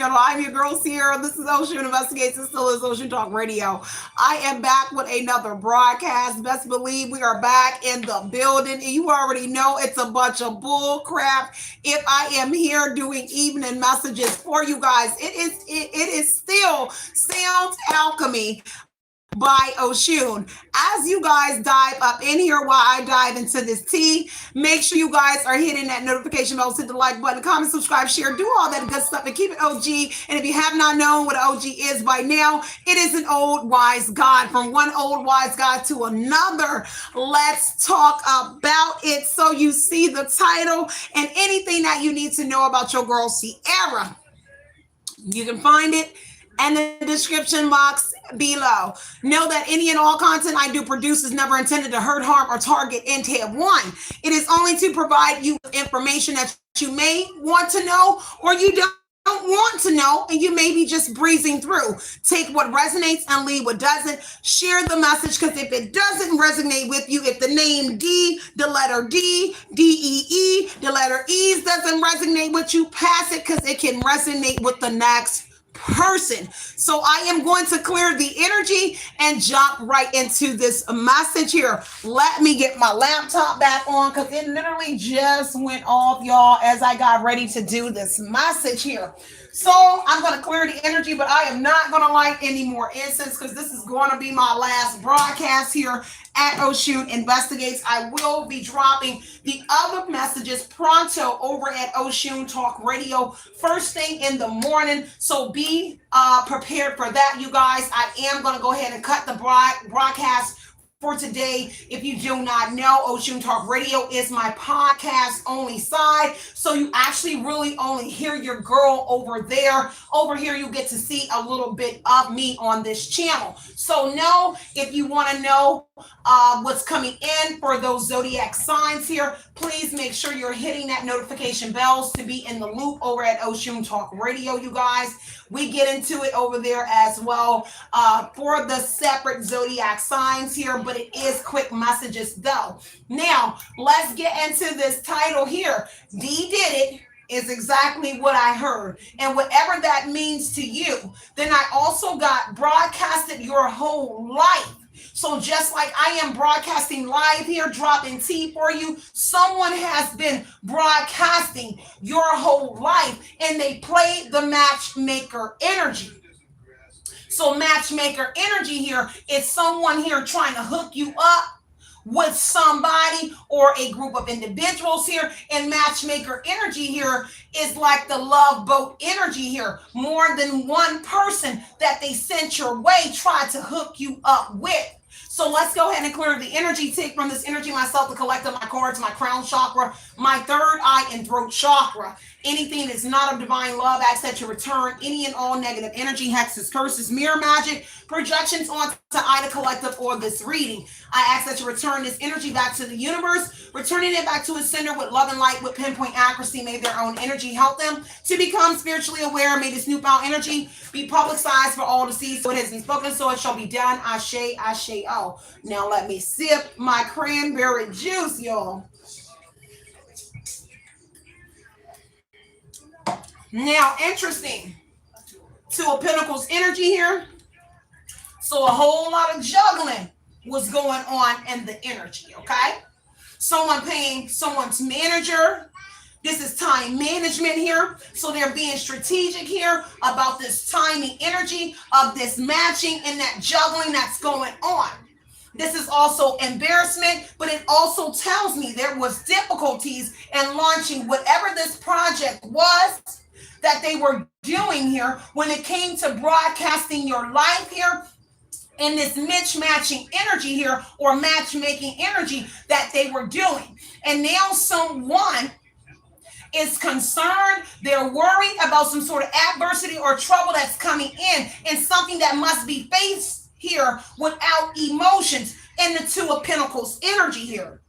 I'm your girls here. This is Oshun Investigates. This still is Oshun Talk Radio. I am back with another broadcast. Best believe we are back in the building. You already know it's a bunch of bull crap. If I am here doing evening messages for you guys, it is still Sound Alchemy by Oshun. As you guys dive up in here while I dive into this tea, make sure you guys are hitting that notification bell, hit the like button, comment, subscribe, share, do all that good stuff, and keep it OG. And if you have not known what OG is by now, it is an old wise God. From one old wise God to another, let's talk about it. So you see the title and anything that you need to know about your girl Sierra, you can find it in the description box below. Know that any and all content I do produce is never intended to hurt, harm, or target intent one. It is only to provide you with information that you may want to know or you don't want to know, and you may be just breezing through. Take what resonates and leave what doesn't. Share the message, because if it doesn't resonate with you, if the name D, the letter D, D-E-E, the letter E's doesn't resonate with you, pass it, because it can resonate with the next person. So I am going to clear the energy and jump right into this message here. Let me get my laptop back on, because it literally just went off, y'all, as I got ready to do this message here. So I'm going to clear the energy, but I am not going to light any more incense, because this is going to be my last broadcast here at Oshun Investigates. I will be dropping the other messages pronto over at Oshun Talk Radio first thing in the morning. So be prepared for that, you guys. I am going to go ahead and cut the broadcast for today. If you do not know, Oshun Talk Radio is my podcast only side. So you actually really only hear your girl over there. Over here, you get to see a little bit of me on this channel. So know, if you want to know what's coming in for those zodiac signs here, please make sure you're hitting that notification bells to be in the loop over at Oshun Talk Radio, you guys. We get into it over there as well for the separate zodiac signs here, but it is quick messages though. Now, let's get into this title here. D did it is exactly what I heard. And whatever that means to you, then I also got broadcasted your whole life. So just like I am broadcasting live here, dropping tea for you, someone has been broadcasting your whole life, and they play the matchmaker energy. So matchmaker energy here is someone here trying to hook you up with somebody or a group of individuals here. And matchmaker energy here is like the love boat energy here. More than one person that they sent your way tried to hook you up with. So let's go ahead and clear the energy. Take from this energy myself, the collective, my cards, my crown chakra, my third eye and throat chakra. Anything that's not of divine love, I ask that you return any and all negative energy, hexes, curses, mirror magic, projections onto either collective or this reading. I ask that you return this energy back to the universe, returning it back to its center with love and light, with pinpoint accuracy. May their own energy help them to become spiritually aware. May this newfound energy be publicized for all to see. So it has been spoken, so it shall be done. Ashe, ashe, oh. Now let me sip my cranberry juice, y'all. Now, interesting. Two of Pentacles energy here. So a whole lot of juggling was going on in the energy, okay? Someone paying someone's manager. This is time management here. So they're being strategic here about this timing energy of this matching and that juggling that's going on. This is also embarrassment, but it also tells me there was difficulties in launching whatever this project was that they were doing here when it came to broadcasting your life here in this mismatching energy here, or matchmaking energy that they were doing. And now someone is concerned, they're worried about some sort of adversity or trouble that's coming in, and something that must be faced here without emotions. In the Two of Pentacles energy here.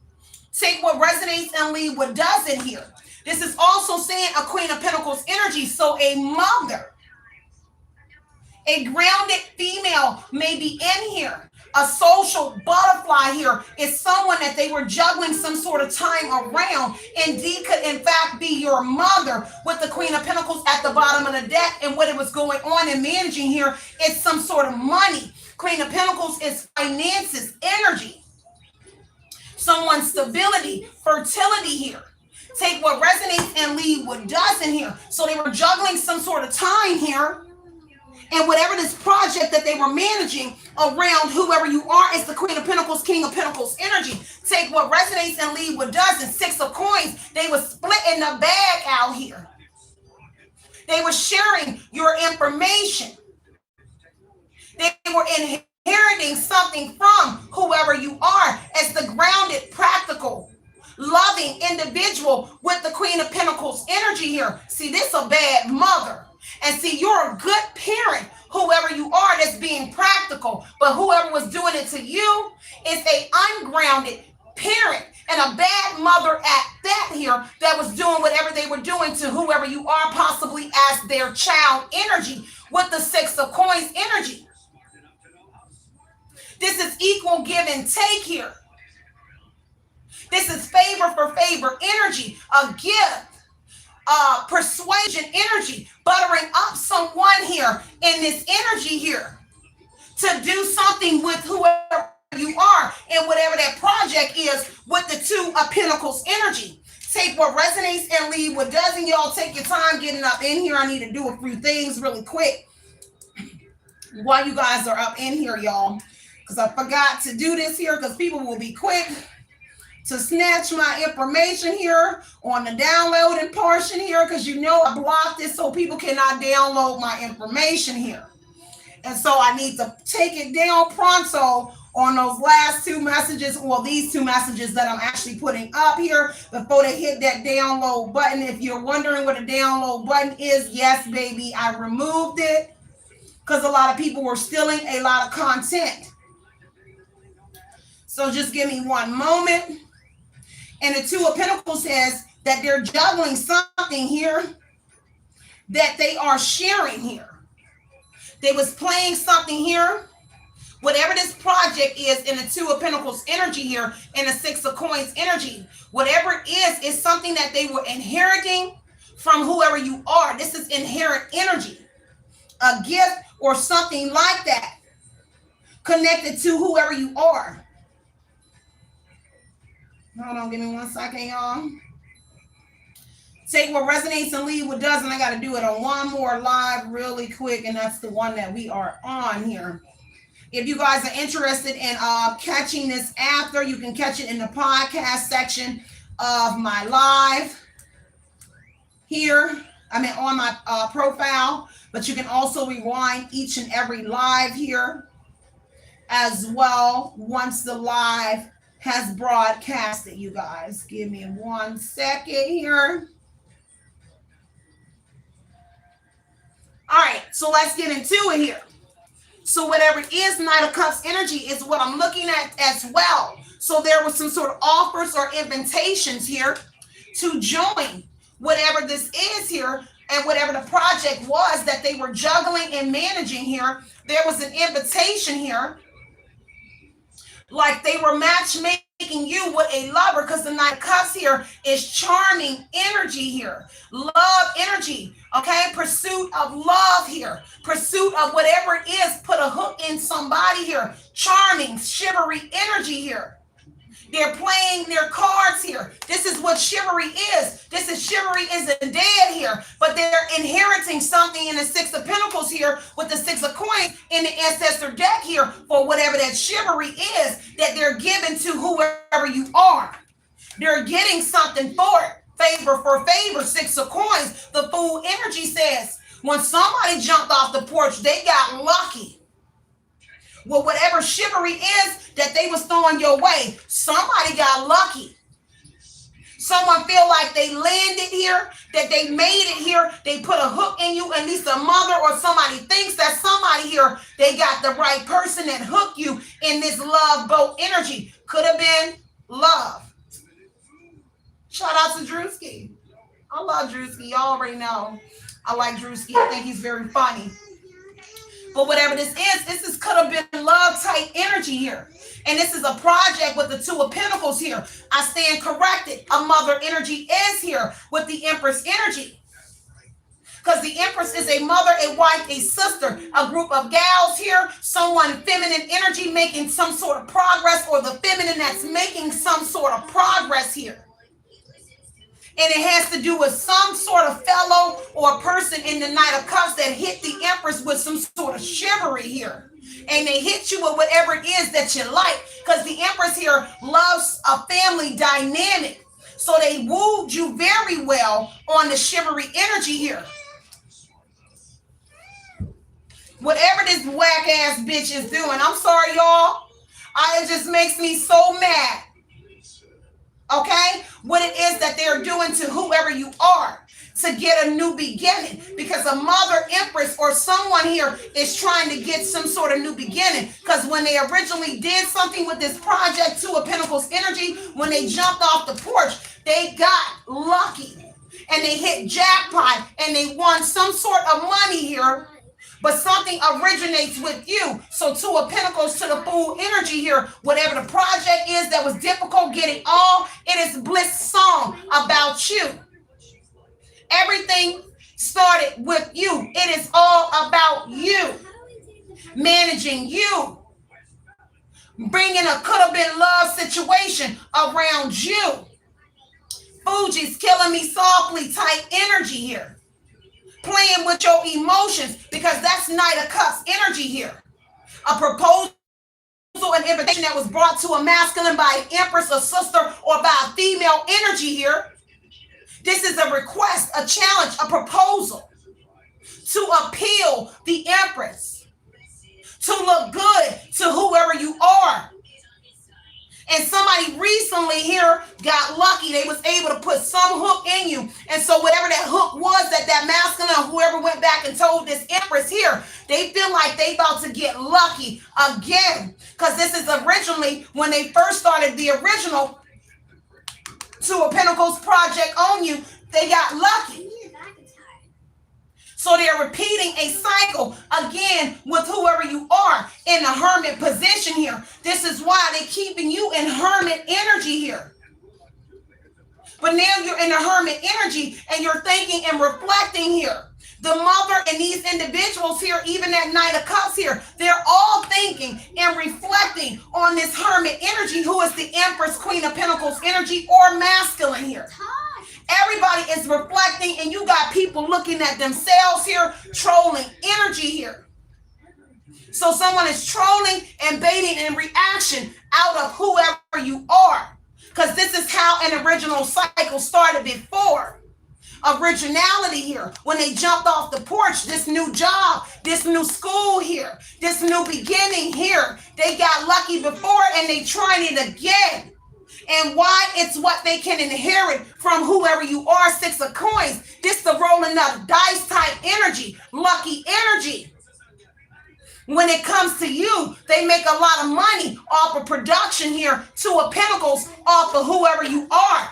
Take what resonates and leave what doesn't here. This is also saying a Queen of Pentacles energy. So a mother, a grounded female may be in here, A social butterfly here is someone that they were juggling some sort of time around. Indeed, could in fact be your mother, with the Queen of Pentacles at the bottom of the deck. And what it was going on and managing here is some sort of money. Queen of Pentacles is finances, energy, someone's stability, fertility here. Take what resonates and leave what doesn't here. So they were juggling some sort of time here. And whatever this project that they were managing around whoever you are is the Queen of Pentacles, King of Pentacles energy. Take what resonates and leave what doesn't. Six of Coins. They were splitting the bag out here. They were sharing your information. They were inheriting something from whoever you are as the grounded, practical, loving individual with the Queen of Pentacles energy here. See, this is a bad mother. And see, you're a good parent, whoever you are that's being practical. But whoever was doing it to you is a ungrounded parent and a bad mother at that here that was doing whatever they were doing to whoever you are, possibly as their child energy with the Six of Coins energy. This is equal give and take here. This is favor for favor energy, a gift. Persuasion energy, buttering up someone here in this energy here to do something with whoever you are and whatever that project is with the Two of Pentacles energy. Take what resonates and leave what doesn't. Y'all take your time getting up in here. I need to do a few things really quick while you guys are up in here, y'all, because I forgot to do this here because people will be quick to snatch my information here on the downloading portion here, because you know I blocked it so people cannot download my information here. And so I need to take it down pronto on those last two messages, or these two messages that I'm actually putting up here before they hit that download button. If you're wondering what a download button is, yes, baby, I removed it because a lot of people were stealing a lot of content. So just give me one moment. And the Two of Pentacles says that they're juggling something here that they are sharing here. They was playing something here. Whatever this project is in the Two of Pentacles energy here and the Six of Coins energy, whatever it is something that they were inheriting from whoever you are. This is inherent energy, a gift or something like that connected to whoever you are. Hold on, give me 1 second, y'all. Take what resonates and leave what doesn't. I got to do it on one more live really quick, and that's the one that we are on here. If you guys are interested in catching this after, you can catch it in the podcast section of my live here. I mean, on my profile, but you can also rewind each and every live here as well once the live has broadcasted, you guys. Give me 1 second here. All right, so let's get into it here. So whatever it is, Knight of Cups energy is what I'm looking at as well. So there was some sort of offers or invitations here to join whatever this is here, and whatever the project was that they were juggling and managing here. There was an invitation here, like they were matchmaking you with a lover, because the Knight of Cups here is charming energy here, love energy, okay? Pursuit of love here, pursuit of whatever it is, put a hook in somebody here, charming, chivalry energy here. They're playing their cards here. This is what chivalry is. This is chivalry isn't dead here, but they're inheriting something in the Six of Pentacles here with the Six of Coins in the ancestor deck here for whatever that chivalry is that they're giving to whoever you are. They're getting something for it. Favor for favor, Six of Coins. The Fool energy says when somebody jumped off the porch, they got lucky. Well, whatever chivalry is that they was throwing your way, somebody got lucky. Someone feel like they landed here, that they made it here. They put a hook in you, at least a mother or somebody thinks that somebody here, they got the right person that hooked you in this love boat energy. Could have been love. Shout out to Drewski. I love Drewski. Y'all already know I like Drewski. I think he's very funny. But whatever this is could have been love type energy here. And this is a project with the Two of Pentacles here. I stand corrected. A mother energy is here with the Empress energy. Because the Empress is a mother, a wife, a sister, a group of gals here, someone feminine energy making some sort of progress, or the feminine that's making some sort of progress here. And it has to do with some sort of fellow or person in the Knight of Cups that hit the Empress with some sort of chivalry here. And they hit you with whatever it is that you like. Because the Empress here loves a family dynamic. So they wooed you very well on the chivalry energy here. Whatever this whack ass bitch is doing, I'm sorry, y'all. It just makes me so mad. Okay? What it is that they're doing to whoever you are to get a new beginning. Because a mother empress or someone here is trying to get some sort of new beginning. Because when they originally did something with this project, Two of Pentacles energy, when they jumped off the porch, they got lucky. And they hit jackpot and they won some sort of money here. But something originates with you. So Two of Pentacles to the Fool energy here. Whatever the project is that was difficult getting all, it is bliss song about you. Everything started with you. It is all about you. Managing you. Bringing a could have been love situation around you. Fuji's killing me softly type energy here. Playing with your emotions, because that's Knight of Cups energy here. A proposal, an invitation that was brought to a masculine by an empress, a sister, or by a female energy here. This is a request, a challenge, a proposal to appeal the empress, to look good to whoever you are. And somebody recently here got lucky. They was able to put some hook in you. And so whatever that hook was that masculine or whoever went back and told this empress here, they feel like they about to get lucky again. Because this is originally when they first started the original Two of Pentacles project on you, they got lucky. So they're repeating a cycle again with whoever you are in a hermit position here. This is why they're keeping you in hermit energy here. But now you're in a hermit energy and you're thinking and reflecting here. The mother and these individuals here, even that Knight of Cups here, they're all thinking and reflecting on this hermit energy, who is the Empress, Queen of Pentacles energy, or masculine here. Everybody is reflecting, and you got people looking at themselves here, trolling energy here. So someone is trolling and baiting in reaction out of whoever you are. Because this is how an original cycle started before. Originality here, when they jumped off the porch, this new job, this new school here, this new beginning here. They got lucky before and they tried it again. And why? It's what they can inherit from whoever you are. Six of Coins. This the rolling up dice type energy, lucky energy. When it comes to you, they make a lot of money off of production here. Two of Pentacles off of whoever you are.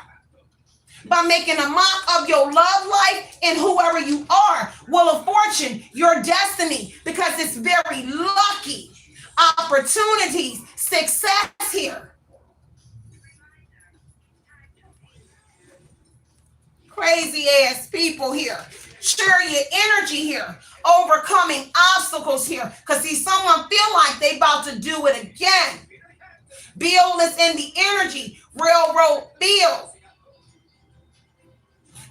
By making a mock of your love life and whoever you are. Wheel of Fortune, your destiny, because it's very lucky. Opportunities, success here. Crazy ass people here. Chariot energy here. Overcoming obstacles here. Because see, someone feel like they about to do it again. Bill is in the energy. Railroad Bill.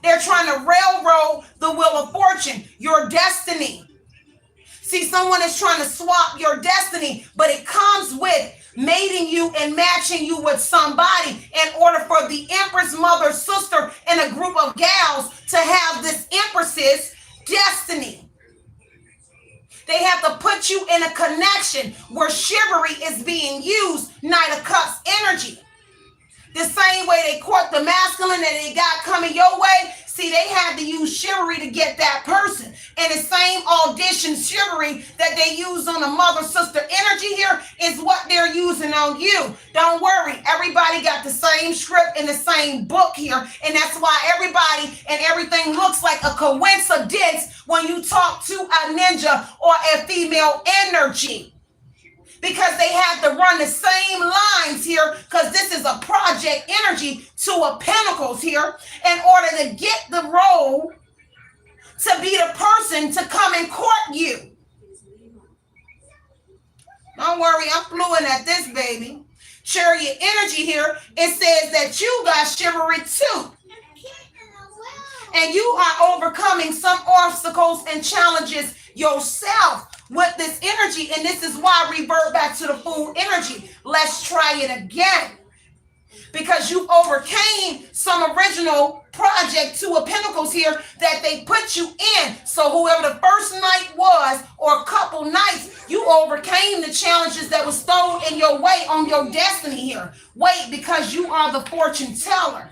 They're trying to railroad the Wheel of Fortune, your destiny. See, someone is trying to swap your destiny, but it comes with mating you and matching you with somebody in order for the Empress, mother, sister, and a group of gals to have this Empress's destiny. They have to put you in a connection where chivalry is being used, Knight of Cups energy. The same way they court the masculine that they got coming your way, See, they had to use chivalry to get that person. And the same audition chivalry that they use on the mother-sister energy here is what they're using on you. Don't worry. Everybody got the same script in the same book here. And that's why everybody and everything looks like a coincidence when you talk to a ninja or a female energy. Because they have to run the same lines here, because this is a project energy to a pentacles here, in order to get the role to be the person to come and court you. Don't worry, I'm fluent at this, baby. Chariot energy here, it says that you got chivalry too. And you are overcoming some obstacles and challenges yourself with this energy. And this is why I revert back to the Fool energy. Let's try it again. Because you overcame some original project Two of Pentacles here that they put you in. So whoever the first night was, or a couple nights, you overcame the challenges that was thrown in your way on your destiny here. Wait, because you are the fortune teller.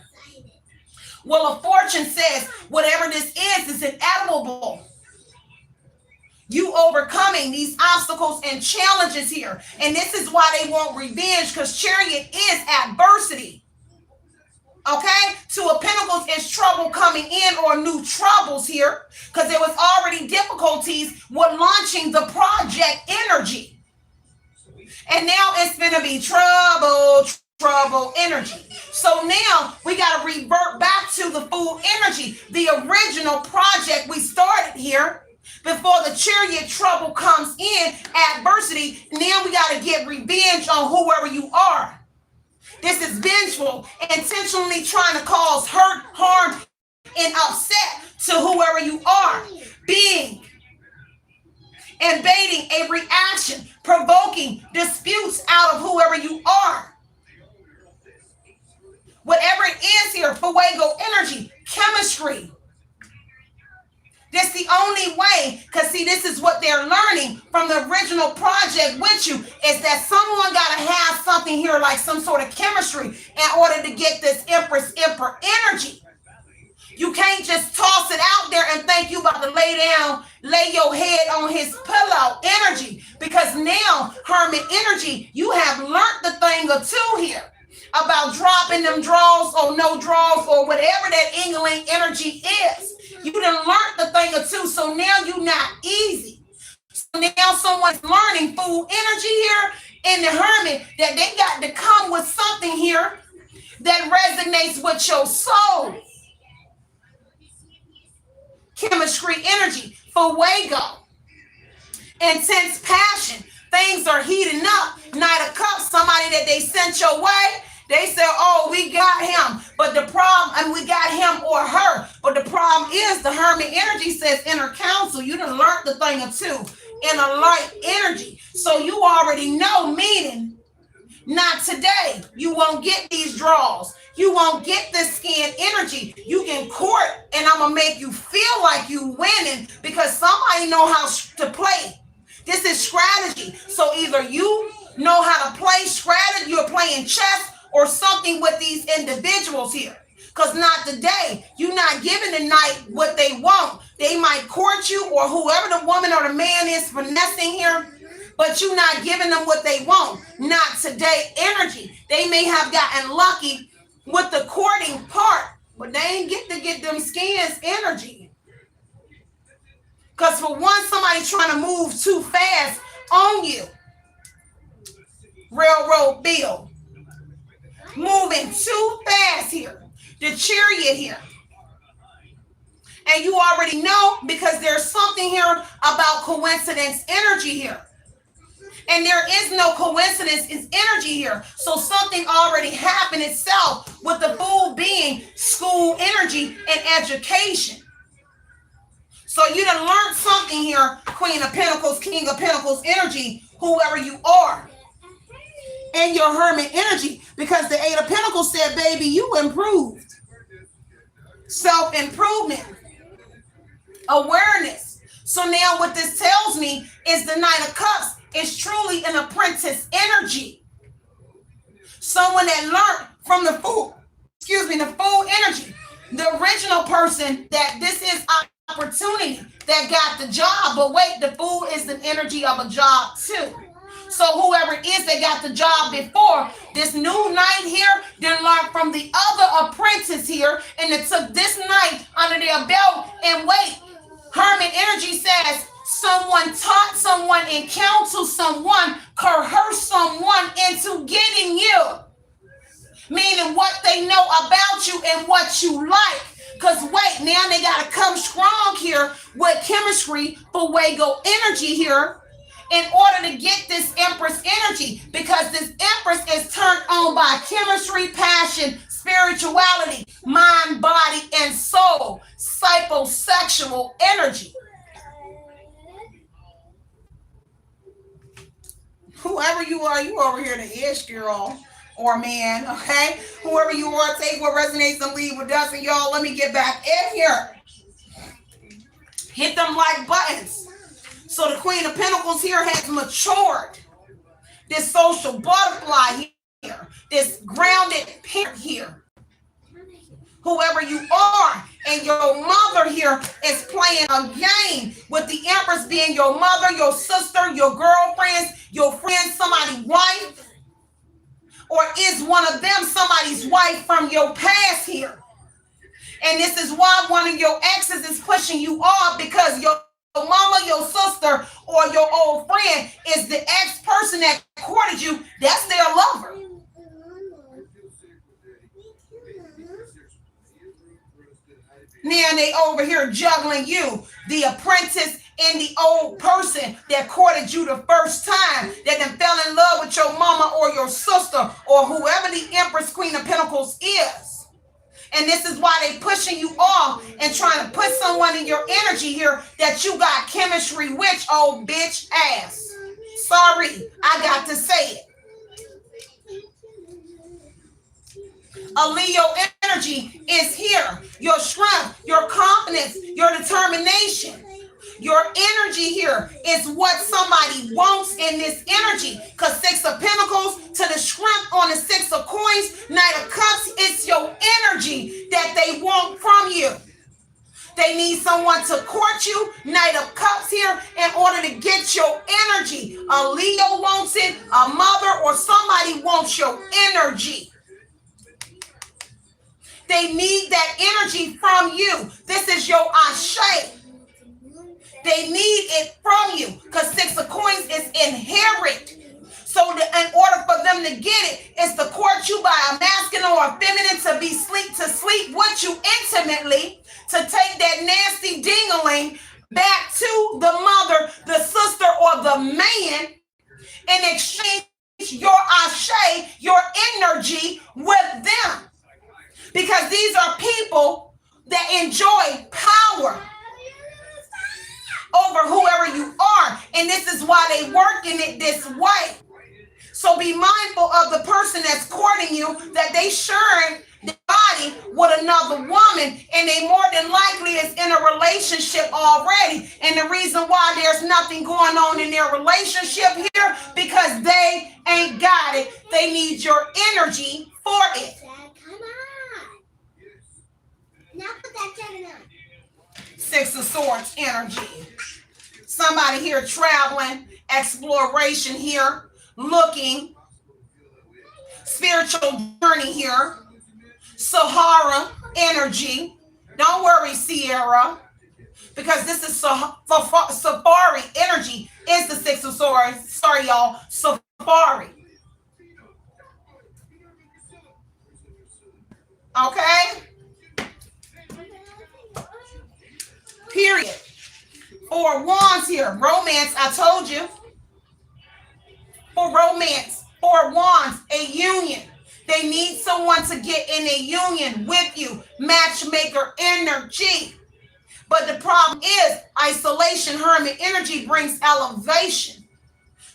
Well, a fortune says whatever this is inevitable. You overcoming these obstacles and challenges here. And this is why they want revenge, because Chariot is adversity. Okay? Two of Pentacles is trouble coming in, or new troubles here, because there was already difficulties with launching the project energy. And now it's going to be trouble energy. So now we got to revert back to the Fool energy, the original project we started here. Before the Chariot trouble comes in, adversity, now we got to get revenge on whoever you are. This is vengeful, intentionally trying to cause hurt, harm, and upset to whoever you are. Being, invading a reaction, provoking disputes out of whoever you are. Whatever it is here, Fuego energy, chemistry. That's the only way, because see, this is what they're learning from the original project with you, is that someone got to have something here, like some sort of chemistry, in order to get this Empress energy. You can't just toss it out there and think you about to lay your head on his pillow energy, because now, Hermit energy, you have learned the thing or two here about dropping them draws or no draws or whatever that England energy is. You done learned the thing or two, so now you're not easy. So now someone's learning Fool energy here in the Hermit, that they got to come with something here that resonates with your soul. Chemistry energy, Fuego. Intense passion. Things are heating up. Knight of Cups, somebody that they sent your way. They said, oh, we got him, but the problem, and we got him or her, but the problem is the Hermit energy says inner counsel. You done learned the thing or two in a light energy. So you already know, meaning not today. You won't get these draws. You won't get this skin energy. You can court, and I'm going to make you feel like you winning, because somebody know how to play. This is strategy. So either you know how to play strategy, you're playing chess, or something with these individuals here. Because not today. You're not giving the knight what they want. They might court you, or whoever the woman or the man is finessing here, but you're not giving them what they want. Not today energy. They may have gotten lucky with the courting part, but they ain't get them skins energy. Because for one, somebody's trying to move too fast on you. Railroad bill. Moving too fast here. The Chariot here. And you already know, because there's something here about coincidence energy here. And there is no coincidence in energy here. So something already happened itself, with the Fool being school energy and education. So you done learned something here, Queen of Pentacles, King of Pentacles energy, whoever you are. And your Hermit energy, because the Eight of Pentacles said, baby, you improved. Self-improvement. Awareness. So now what this tells me is the Knight of Cups is truly an apprentice energy. Someone that learned from the Fool, the Fool energy. The original person that this is opportunity that got the job, but wait, the Fool is the energy of a job too. So whoever it is that got the job before, this new knight here then learned from the other apprentice here, and it took this knight under their belt. And wait, Hermit energy says someone taught someone and counseled someone, coerced someone into getting you. Meaning what they know about you and what you like. Because wait, now they got to come strong here with chemistry for Wago energy here in order to get this Empress energy. Because this Empress is turned on by chemistry, passion, spirituality, mind, body, and soul. Psychosexual energy. Whoever you are, you over here to ish, girl. Or man, okay? Whoever you are, take what resonates and leave what doesn't. Y'all, let me get back in here. Hit them like buttons. So the Queen of Pentacles here has matured. This social butterfly here. This grounded parent here. Whoever you are, and your mother here is playing a game with the Empress being your mother, your sister, your girlfriends, your friends, somebody's wife. Or is one of them somebody's wife from your past here? And this is why one of your exes is pushing you off, because your mama, your sister, or your old friend is the ex-person that courted you. That's their lover. Now they over here juggling you, the apprentice and the old person that courted you the first time, that then fell in love with your mama or your sister or whoever the Empress Queen of Pentacles is. And this is why they pushing you off and trying to put someone in your energy here that you got chemistry with, old bitch ass. Sorry, I got to say it. A Leo energy is here. Your strength, your confidence, your determination. Your energy here is what somebody wants in this energy. Because Six of Pentacles to the strength on the Six of Coins, Knight of Cups, it's your energy that they want from you. They need someone to court you, Knight of Cups here, in order to get your energy. A Leo wants it, a mother or somebody wants your energy. They need that energy from you. This is your ashe. They need it from you because Six of Coins is inherent. So in order for them to get it, is to court you by a masculine or a feminine to sleep with you intimately, to take that nasty ding-a-ling back to the mother, the sister, or the man in exchange your ashe, your energy with them. Because these are people that enjoy power over whoever you are. And this is why they working it this way. So be mindful of the person that's courting you, that they sharing their body with another woman, and they more than likely is in a relationship already. And the reason why there's nothing going on in their relationship here, because they ain't got it. They need your energy for it. Now put that jacket on. Six of Swords energy. Somebody here traveling, exploration here, looking, spiritual journey here. Sahara energy. Don't worry, Sierra, because this is Safari energy. Is the Six of Swords. Sorry, y'all. Safari. Okay? Period. Four Wands here. Romance, I told you. For romance, Four Wands, a union. They need someone to get in a union with you. Matchmaker energy. But the problem is isolation. Hermit energy brings elevation.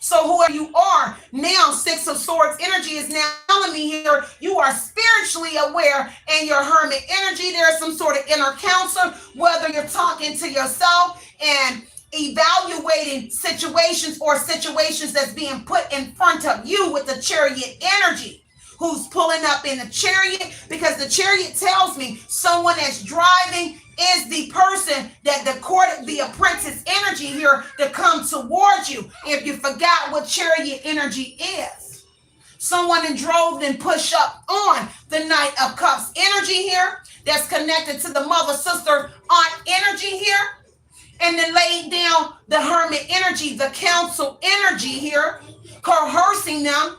So whoever you are, now Six of Swords energy is now telling me here, you are spiritually aware in your Hermit energy. There's some sort of inner counselor, whether you're talking to yourself and evaluating situations or situations that's being put in front of you with the Chariot energy. who's pulling up in a chariot, because the chariot tells me someone that's driving is the person that courted the apprentice energy here to come towards you. If you forgot what chariot energy is, someone that drove and pushed up on the Knight of Cups energy here, that's connected to the mother, sister, aunt energy here, and then laid down the Hermit energy, the council energy here, coercing them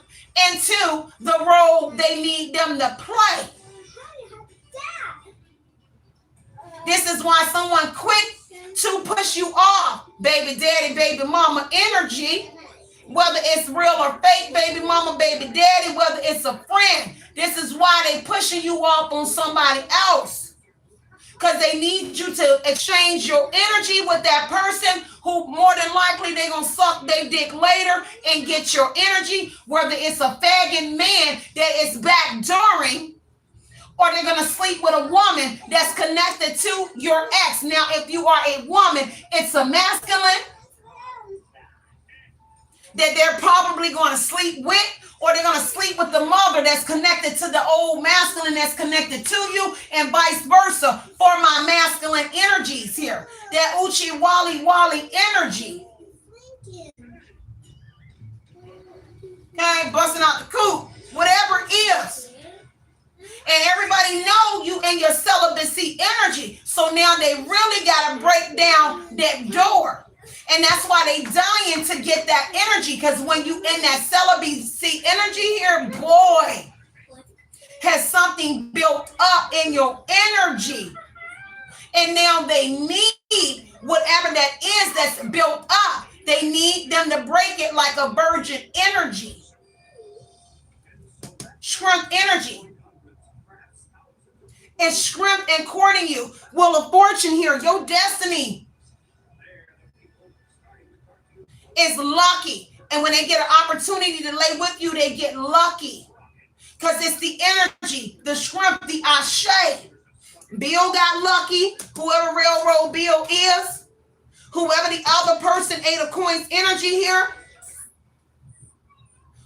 into the role they need them to play. This is why someone quick to push you off, baby daddy, baby mama energy, whether it's real or fake, baby mama, baby daddy, whether it's a friend. This is why they pushing you off on somebody else, because they need you to exchange your energy with that person who more than likely they're going to suck their dick later and get your energy, whether it's a faggot man that is backdooring, or they're going to sleep with a woman that's connected to your ex. Now, if you are a woman, it's a masculine that they're probably going to sleep with, or they're going to sleep with the mother that's connected to the old masculine that's connected to you, and vice versa for my masculine energies here. That Uchi Wally Wally energy. Okay, busting out the coop, whatever it is. And everybody know you in your celibacy energy. So now they really got to break down that door. And that's why they dying to get that energy. Because when you in that celibacy energy here, boy, has something built up in your energy. And now they need whatever that is that's built up. They need them to break it like a virgin energy. Strength energy. And strength and courting you. Wheel of Fortune here. Your destiny is lucky. And when they get an opportunity to lay with you, they get lucky. Because it's the energy, the strength, the ashe. Bill got lucky. Whoever Railroad Bill is. Whoever the other person, Eight of Coins energy here.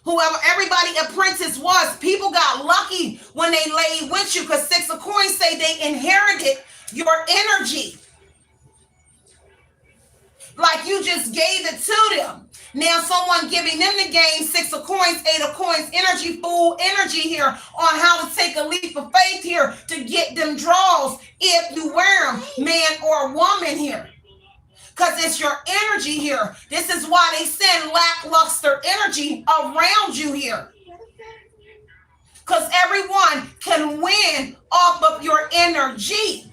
Whoever everybody apprentice was, people got lucky when they laid with you, because Six of Coins say they inherited your energy. Like you just gave it to them. Now someone giving them the game, Six of Coins, Eight of Coins energy, full energy here on how to take a leap of faith here to get them draws if you wear them, man or woman here. Because it's your energy here. This is why they send lackluster energy around you here. Because everyone can win off of your energy.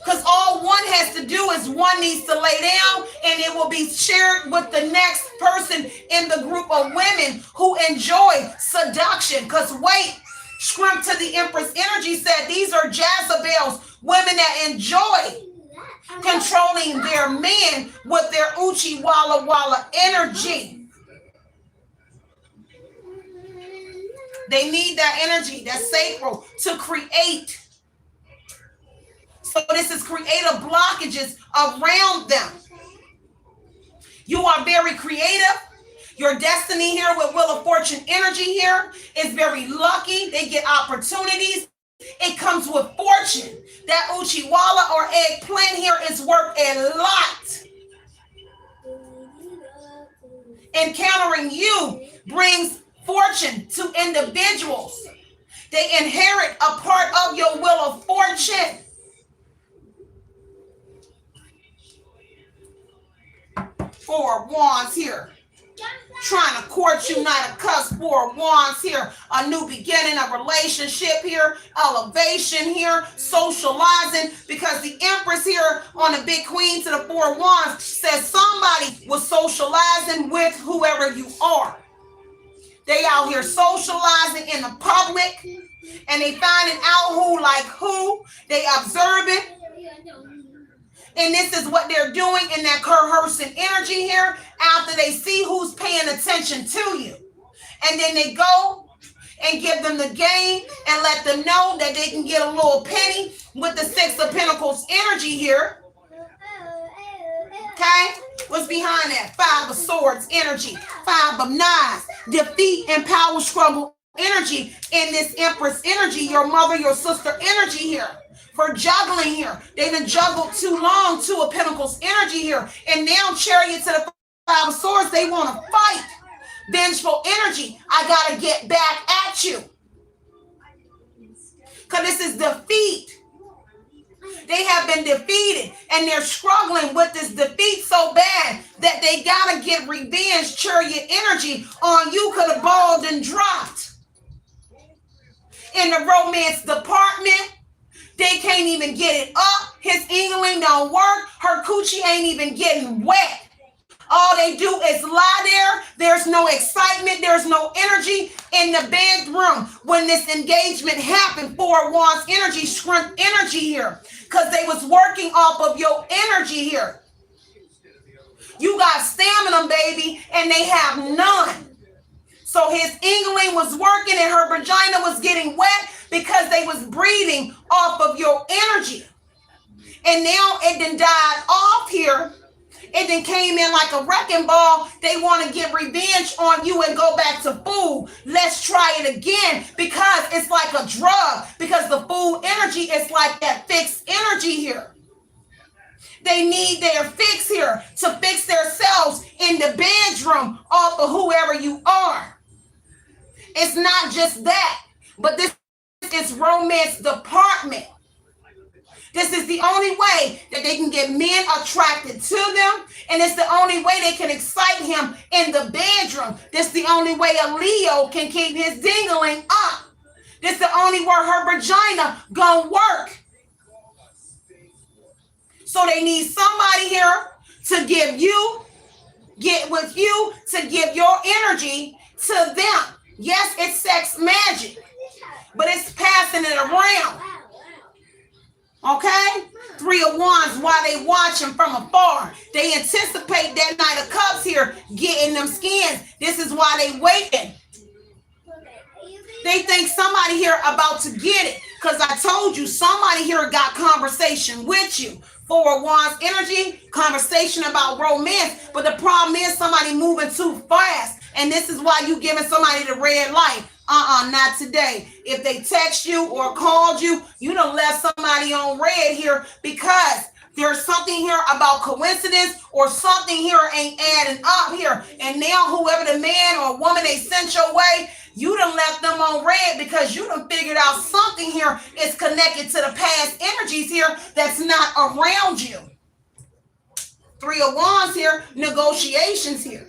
Because all one has to do is one needs to lay down, and it will be shared with the next person in the group of women who enjoy seduction. Because wait, Scrimp to the Empress energy said these are Jezebels, women that enjoy controlling their men with their Uchi Walla Walla energy. They need that energy, that sacral, to create. So this is creative blockages around them. You are very creative. Your destiny here with Wheel of Fortune energy here is very lucky. They get opportunities. It comes with fortune. That Uchiwala or eggplant here is worth a lot. Encountering you brings fortune to individuals. They inherit a part of your Wheel of Fortune. Four of Wands here. Trying to court you, Knight of Cups, Four of Wands here. A new beginning, a relationship here, elevation here, socializing. Because the Empress here on the Big Queen to the Four of Wands says somebody was socializing with whoever you are. They out here socializing in the public, and they finding out who like who. They observe it. And this is what they're doing in that coercive energy here after they see who's paying attention to you. And then they go and give them the game and let them know that they can get a little penny with the Six of Pentacles energy here. Okay? What's behind that? Five of Swords energy. Five of Knives. defeat and power struggle energy in this Empress energy, your mother, your sister energy here. For juggling here. They've been juggled too long, Two of Pentacles energy here. And now Chariot to the Five of Swords, they want to fight. Vengeful energy. I got to get back at you. Because this is defeat. They have been defeated and they're struggling with this defeat so bad that they got to get revenge, Chariot energy on you because the ball done dropped. In the romance department, they can't even get it up. His England don't work. Her coochie ain't even getting wet. All they do is lie there. There's no excitement. There's no energy in the bedroom when this engagement happened. Four of Wands energy, strength energy here. Because they was working off of your energy here. You got stamina, baby, and they have none. So his England was working and her vagina was getting wet because they was breathing off of your energy. And now it done died off here. It then came in like a wrecking ball. They want to get revenge on you and go back to food. Let's try it again because it's like a drug. Because the food energy is like that fixed energy here. They need their fix here to fix themselves in the bedroom off of whoever you are. It's not just that, but this is romance department. This is the only way that they can get men attracted to them, and it's the only way they can excite him in the bedroom. This is the only way a Leo can keep his dingling up. This is the only way her vagina gonna work. So they need somebody here to get with you, to give your energy to them. Yes, it's sex magic, but it's passing it around. Okay? Three of Wands while they watching from afar. They anticipate that Knight of Cups here getting them skins. This is why they waiting. They think somebody here about to get it. Because I told you somebody here got conversation with you. Four of Wands energy, conversation about romance. But the problem is somebody moving too fast. And this is why you giving somebody the red light. Not today. If they text you or called you, you done left somebody on red here because there's something here about coincidence or something here ain't adding up here. And now whoever the man or woman they sent your way, you done left them on red because you done figured out something here is connected to the past energies here that's not around you. Three of Wands here, negotiations here.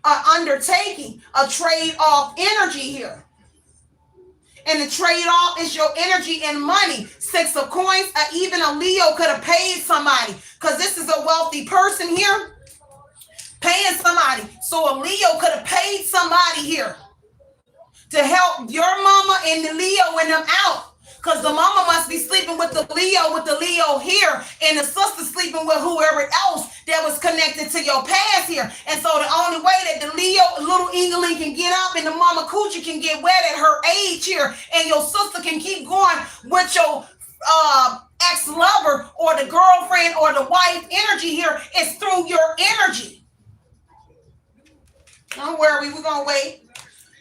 Undertaking a trade-off energy here. And the trade-off is your energy and money. Six of Coins, even a Leo could have paid somebody because this is a wealthy person here paying somebody. So a Leo could have paid somebody here to help your mama and the Leo and them out. Because the mama must be sleeping with the Leo here, and the sister sleeping with whoever else that was connected to your past here. And so the only way that the Leo, little England can get up and the mama coochie can get wet at her age here, and your sister can keep going with your ex-lover or the girlfriend or the wife energy here is through your energy. Don't worry, we're going to wait.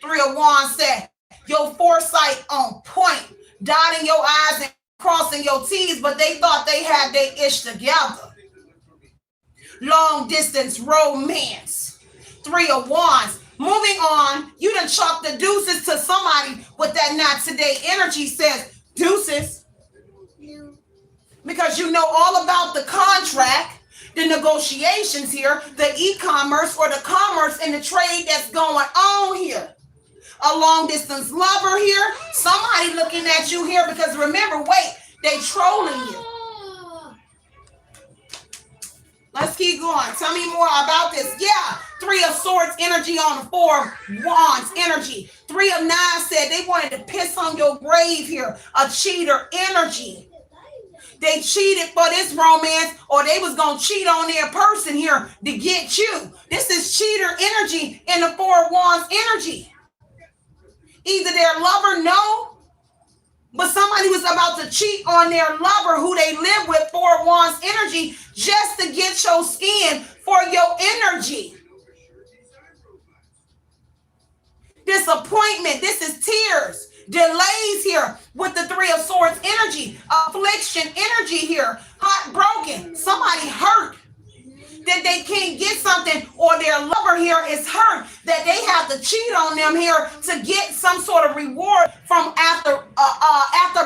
Three of Wands said, your foresight on point. Dotting your I's and crossing your T's, but they thought they had their ish together. Long distance romance. Three of Wands. Moving on, you done chalk the deuces to somebody with that not today energy says deuces. Because you know all about the contract, the negotiations here, the e-commerce or the commerce and the trade that's going on here. A long distance lover here. Somebody looking at you here because remember, wait, they trolling you. Let's keep going. Tell me more about this. Yeah, Three of Swords energy on the Four of Wands energy. Three of Nines said they wanted to piss on your grave here. A cheater energy. They cheated for this romance or they was going to cheat on their person here to get you. This is cheater energy in the Four of Wands energy. Either their lover, no, but somebody was about to cheat on their lover who they live with, Four of Wands energy, just to get your skin for your energy. disappointment. This is tears, delays here with the Three of Swords energy, affliction energy here, heartbroken, somebody hurt that they can't get something, or their lover here is hurt that they have to cheat on them here to get some sort of reward from after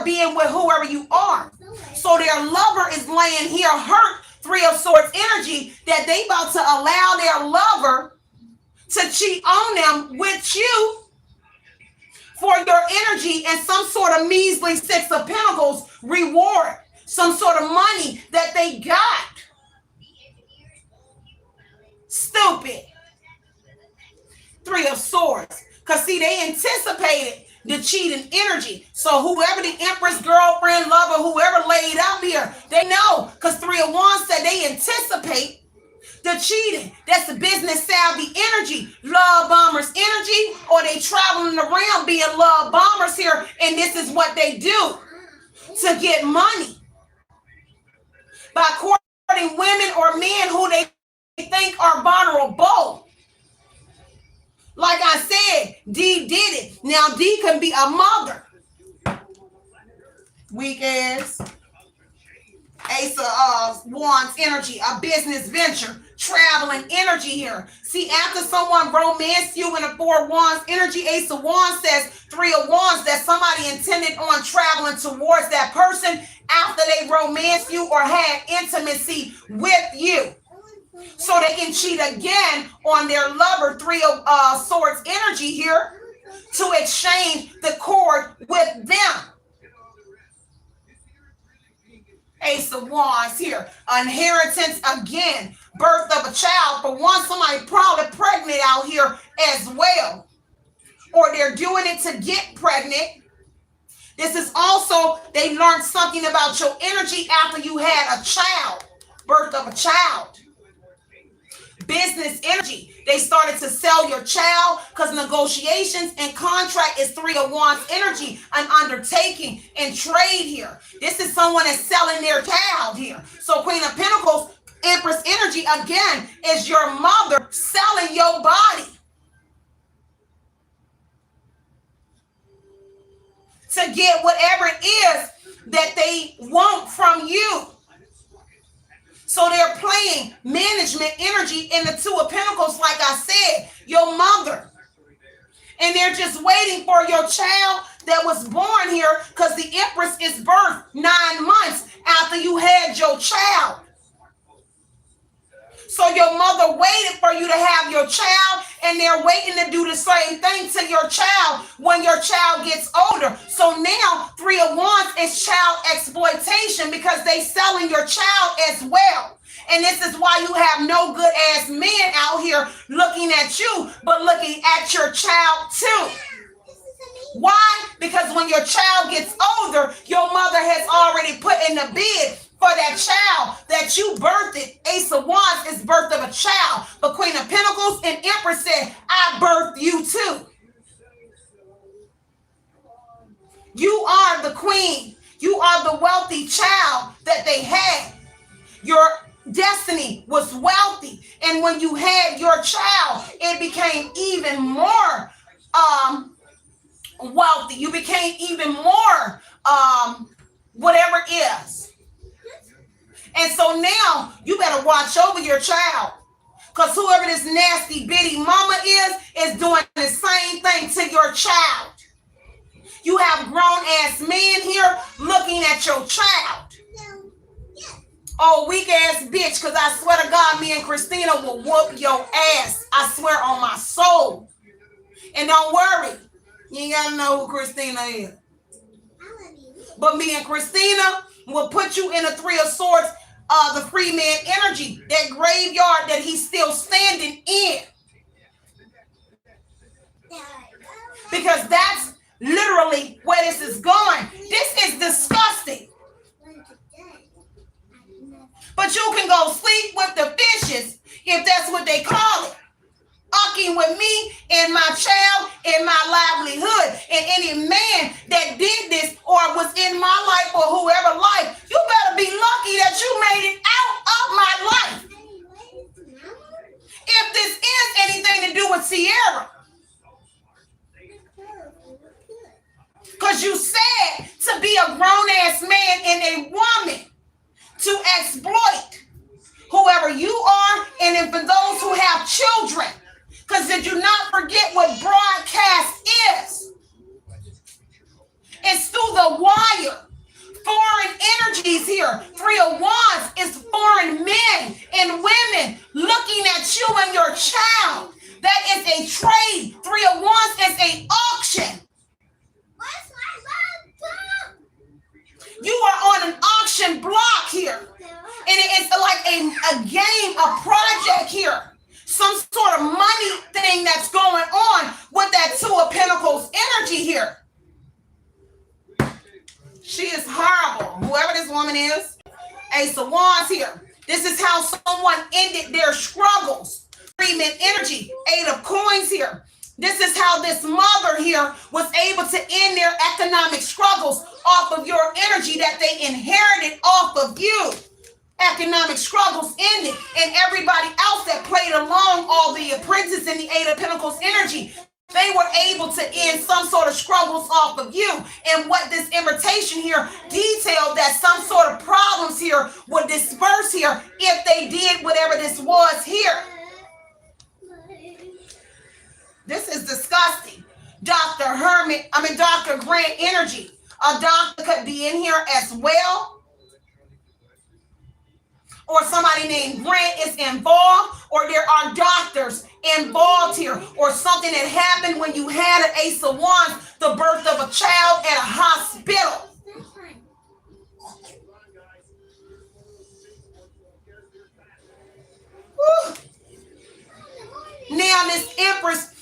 being with whoever you are. So their lover is laying here hurt, Three of Swords energy, that they about to allow their lover to cheat on them with you for your energy and some sort of measly Six of Pentacles reward, some sort of money that they got. Stupid. Three of Swords. Because see, they anticipated the cheating energy. So whoever the Empress, girlfriend, lover, whoever laid out here, they know. Because Three of Wands said they anticipate the cheating. That's the business savvy energy. Love bombers energy, or they traveling around being love bombers here, and this is what they do to get money. By courting women or men who they think are vulnerable. Like I said, D did it. Now D can be a mother. Weak ass. Ace of Wands energy, a business venture, traveling energy here. See, after someone romance you in a Four of Wands energy, Ace of Wands says Three of Wands, that somebody intended on traveling towards that person after they romance you or had intimacy with you. So they can cheat again on their lover, Three of Swords energy here, to exchange the cord with them. Ace of Wands here. Inheritance again. Birth of a child. For one, somebody probably pregnant out here as well. Or they're doing it to get pregnant. This is also, they learned something about your energy after you had a child. Birth of a child. Business energy. They started to sell your child because negotiations and contract is Three of Wands energy, an undertaking and trade here. This is someone that's selling their child here. So Queen of Pentacles, Empress energy, again, is your mother selling your body to get whatever it is that they want from you. So they're playing management energy in the Two of Pentacles, like I said, your mother. And they're just waiting for your child that was born here, because the Empress is birthed 9 months after you had your child. So your mother waited for you to have your child, and they're waiting to do the same thing to your child when your child gets older. So now Three of Wands is child exploitation, because they selling your child as well. And this is why you have no good ass men out here looking at you, but looking at your child too. Why? Because when your child gets older, your mother has already put in the bid for that child that you birthed. Ace of Wands is birth of a child. But Queen of Pentacles and Empress said, I birthed you too. You are the queen. You are the wealthy child that they had. Your destiny was wealthy. And when you had your child, it became even more wealthy. You became even more whatever it is. And so now you better watch over your child, because whoever this nasty bitty mama is doing the same thing to your child. You have grown ass men here looking at your child. Oh, weak ass bitch, because I swear to God, me and Christina will whoop your ass. I swear on my soul. And don't worry, you ain't got to know who Christina is. But me and Christina will put you in a Three of Swords, the free man energy, that graveyard that he's still standing in. Because that's literally where this is going. This is disgusting. But you can go sleep with the fishes, if that's what they call it. Ucking with me and my child and my livelihood. And any man that did this or was in my life or whoever life, you better be lucky that you made it out of my life. If this is anything to do with Sierra. be a grown-ass man and a woman to exploit whoever you are, and then for those who have children. Because did you not forget what broadcast is? It's through the wire. Foreign energies here. Three of Wands is foreign men and women looking at you and your child. That is a trade. Three of Wands is an auction. You are on an auction block here. And it's like a game, a project here. Some sort of money thing that's going on with that Two of Pentacles energy here. She is horrible. Whoever this woman is. Ace of Wands here. This is how someone ended their struggles. Freeman energy. Eight of Coins here. This is how this mother here was able to end their economic struggles off of your energy that they inherited off of you. Economic struggles ended, and everybody else that played along, all the apprentices in the Eight of Pentacles energy, they were able to end some sort of struggles off of you. And what this invitation here detailed, that some sort of problems here would disperse here if they did whatever this was here. This is disgusting. Dr. Grant energy. A doctor could be in here as well. Or somebody named Grant is involved, or there are doctors involved here, or something that happened when you had an Ace of Wands, the birth of a child at a hospital. Woo. Now this Empress,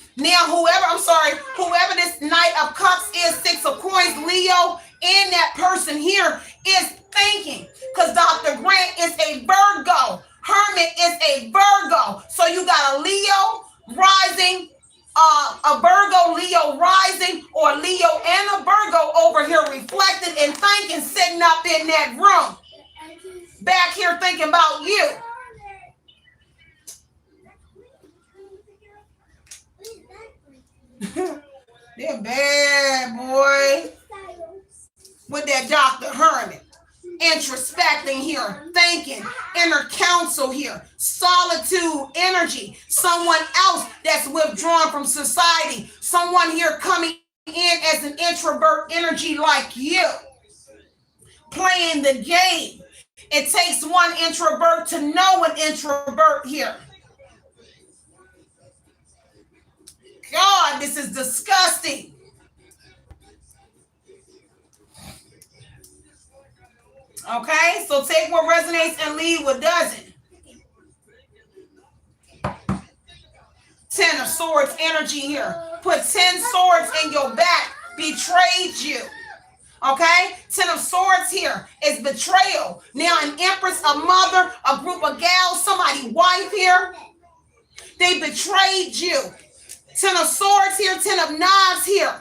whoever this Knight of Cups is, Six of Coins, Leo, and that person here is thinking, because Dr. Grant is a Virgo. Hermit is a Virgo. So you got a Leo rising, a Virgo, Leo rising, or Leo and a Virgo over here reflected and thinking, sitting up in that room. Back here thinking about you. They're bad, boy. With that Dr. Hermit. Introspecting here, thinking, inner counsel here, solitude energy, someone else that's withdrawn from society, someone here coming in as an introvert energy like you, playing the game. It takes one introvert to know an introvert here. God, this is disgusting. Okay, so take what resonates and leave what doesn't. 10 of Swords energy here. Put 10 swords in your back. Betrayed you. Okay, 10 of Swords here is betrayal. Now an Empress, a mother, a group of gals, somebody wife here. They betrayed you. 10 of Swords here, 10 of Knives here.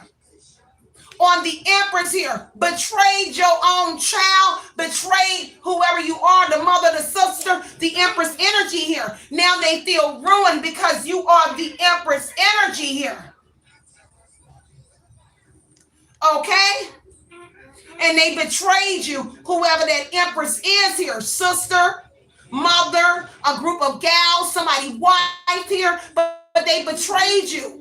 On the Empress here, betrayed your own child, betrayed whoever you are, the mother, the sister, the Empress energy here. Now they feel ruined because you are the Empress energy here. Okay? And they betrayed you, whoever that Empress is here, sister, mother, a group of gals, somebody wife here, but they betrayed you.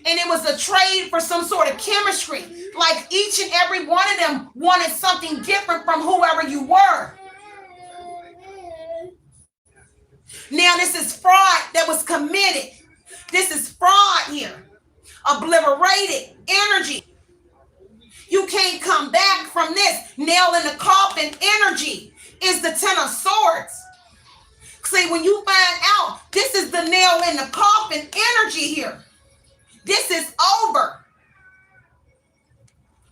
And it was a trade for some sort of chemistry. Like each and every one of them wanted something different from whoever you were. Now this is fraud that was committed. This is fraud here. Obliterated energy. You can't come back from this. Nail in the coffin energy is the 10 of Swords. See, when you find out this is the nail in the coffin energy here. This is over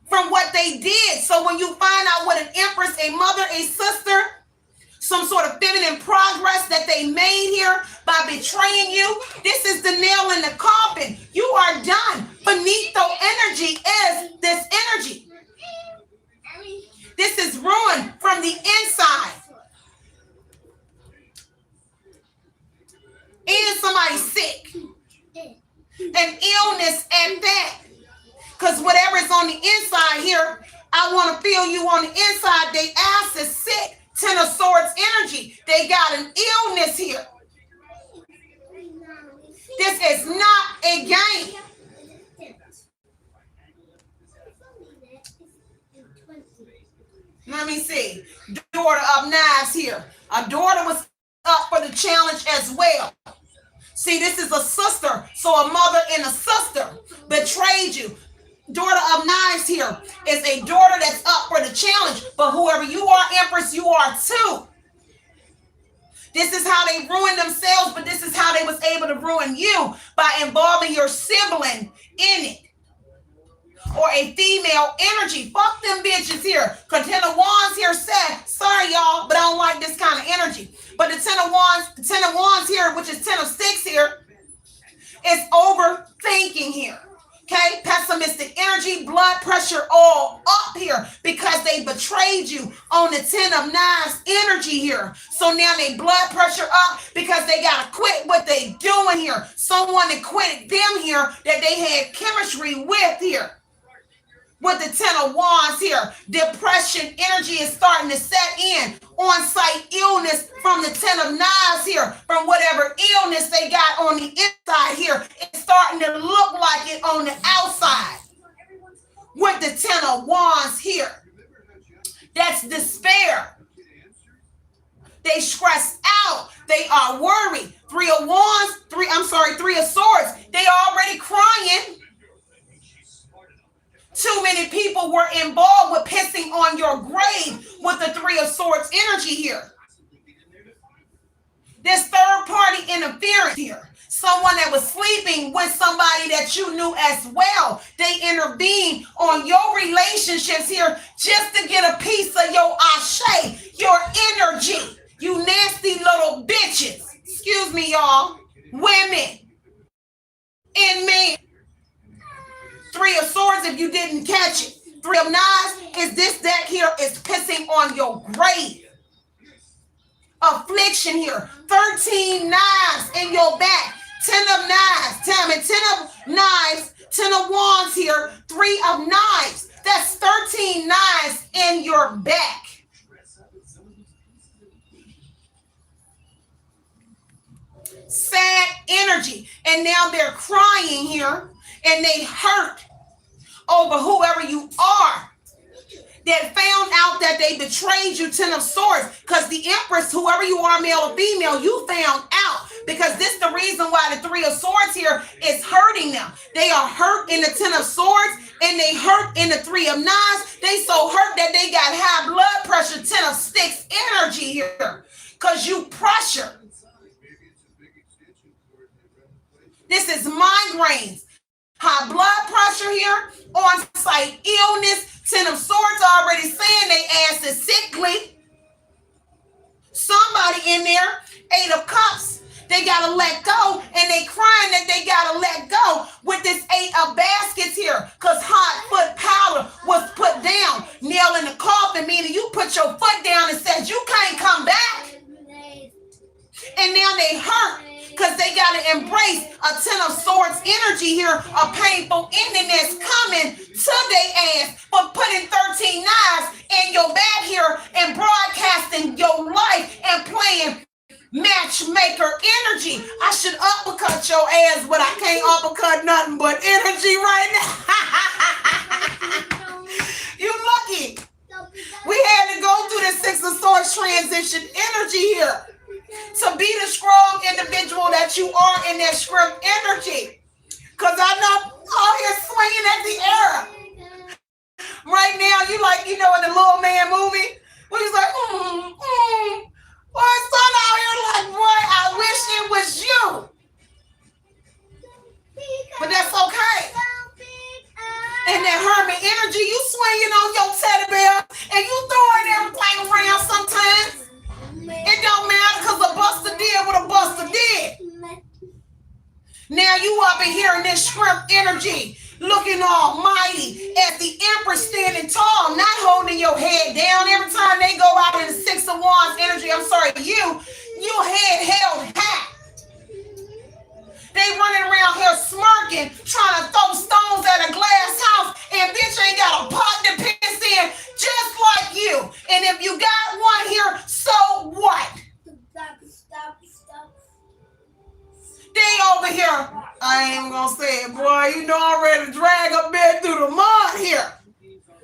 from what they did. So when you find out what an Empress, a mother, a sister, some sort of feminine progress that they made here by betraying you, this is the nail in the coffin. You are done. Finito energy is this energy. This is ruined from the inside. And somebody's sick. An illness at that. Because whatever is on the inside here, I want to feel you on the inside. They ass is sick. Ten of Swords energy. They got an illness here. This is not a game. Let me see. Daughter of Knives here. A daughter was up for the challenge as well. See, this is a sister. So a mother and a sister betrayed you. Daughter of Knives here is a daughter that's up for the challenge. But whoever you are, Empress, you are too. This is how they ruined themselves, but this is how they was able to ruin you by involving your sibling in it. Or a female energy. Fuck them bitches here. Because Ten of Wands here said, sorry y'all, but I don't like this kind of energy. But the Ten of Wands here, which is Ten of Sticks here, is overthinking here. Okay, pessimistic energy, blood pressure all up here because they betrayed you on the Ten of Knives energy here. So now they blood pressure up because they got to quit what they doing here. Someone that quitted them here that they had chemistry with here. With the Ten of Wands here, depression energy is starting to set in. On-site illness from the Ten of Knives here, from whatever illness they got on the inside here, it's starting to look like it on the outside. With the Ten of Wands here, that's despair. They stressed out. They are worried. Three of Swords. They already crying. Too many people were involved with pissing on your grave with the Three of Swords energy here. This third party interference here. Someone that was sleeping with somebody that you knew as well. They intervened on your relationships here just to get a piece of your ashe, your energy. You nasty little bitches. Excuse me, y'all. Women and men. Three of Swords, if you didn't catch it. Three of Knives is this deck here is pissing on your grave. Affliction here. 13 knives in your back. 10 of Knives. 10 of Knives. 10 of Wands here. 3 of Knives. That's 13 knives in your back. Sad energy. And now they're crying here. And they hurt over whoever you are that found out that they betrayed you, Ten of Swords. Because the Empress, whoever you are, male or female, you found out. Because this is the reason why the Three of Swords here is hurting them. They are hurt in the Ten of Swords and they hurt in the Three of Knives. They so hurt that they got high blood pressure, Ten of Sticks energy here. Because you pressure. This is migraines. High blood pressure here, on-site illness, Ten of Swords already saying they ass is sickly. Somebody in there, 8 of Cups, they got to let go, and they crying that they got to let go with this 8 of Baskets here, because hot foot powder was put down. Nail in the coffin, meaning you put your foot down and said you can't come back. And now they hurt. Because they got to embrace a Ten of Swords energy here, a painful ending that's coming to their ass for putting 13 knives in your back here and broadcasting your life and playing matchmaker energy. I should uppercut your ass, but I can't uppercut nothing but energy right now. You lucky. We had to go through the Six of Swords transition energy here. To be the strong individual that you are in that script energy. Because I know all here swinging at the air. Right now, you like, in the Little Man movie, where he's like, Boy, son out here like, boy, I wish it was you. But that's okay. And that hermit energy, you swinging on your teddy bear, and you throwing everything around sometimes. It don't matter because a buster did what a buster did. Now you up in here in this shrimp energy, looking almighty as the Empress standing tall, not holding your head down. Every time they go out in the Six of Wands energy, your head held high. They running around here smirking, trying to throw stones at a glass house, and bitch ain't got a pot to piss in, They over here, I ain't even gonna say it, boy. You know I'm ready to drag a bed through the mud here.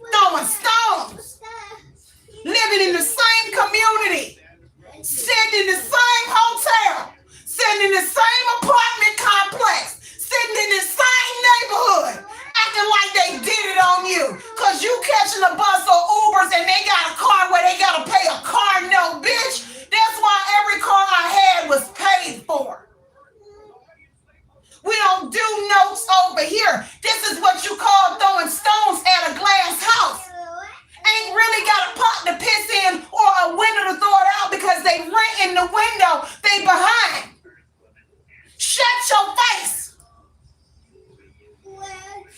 Throwing stones. Living in the same community. Sitting in the same hotel. Sitting in the same apartment complex. Sitting in the same neighborhood. Acting like they did it on you. Because you catching a bus or Ubers and they got a car where they got to pay a car note, bitch. That's why every car I had was paid for. We don't do notes over here. This is what you call throwing stones at a glass house. Ain't really got a pot to piss in or a window to throw it out because they rent in the window. They behind. Shut your face.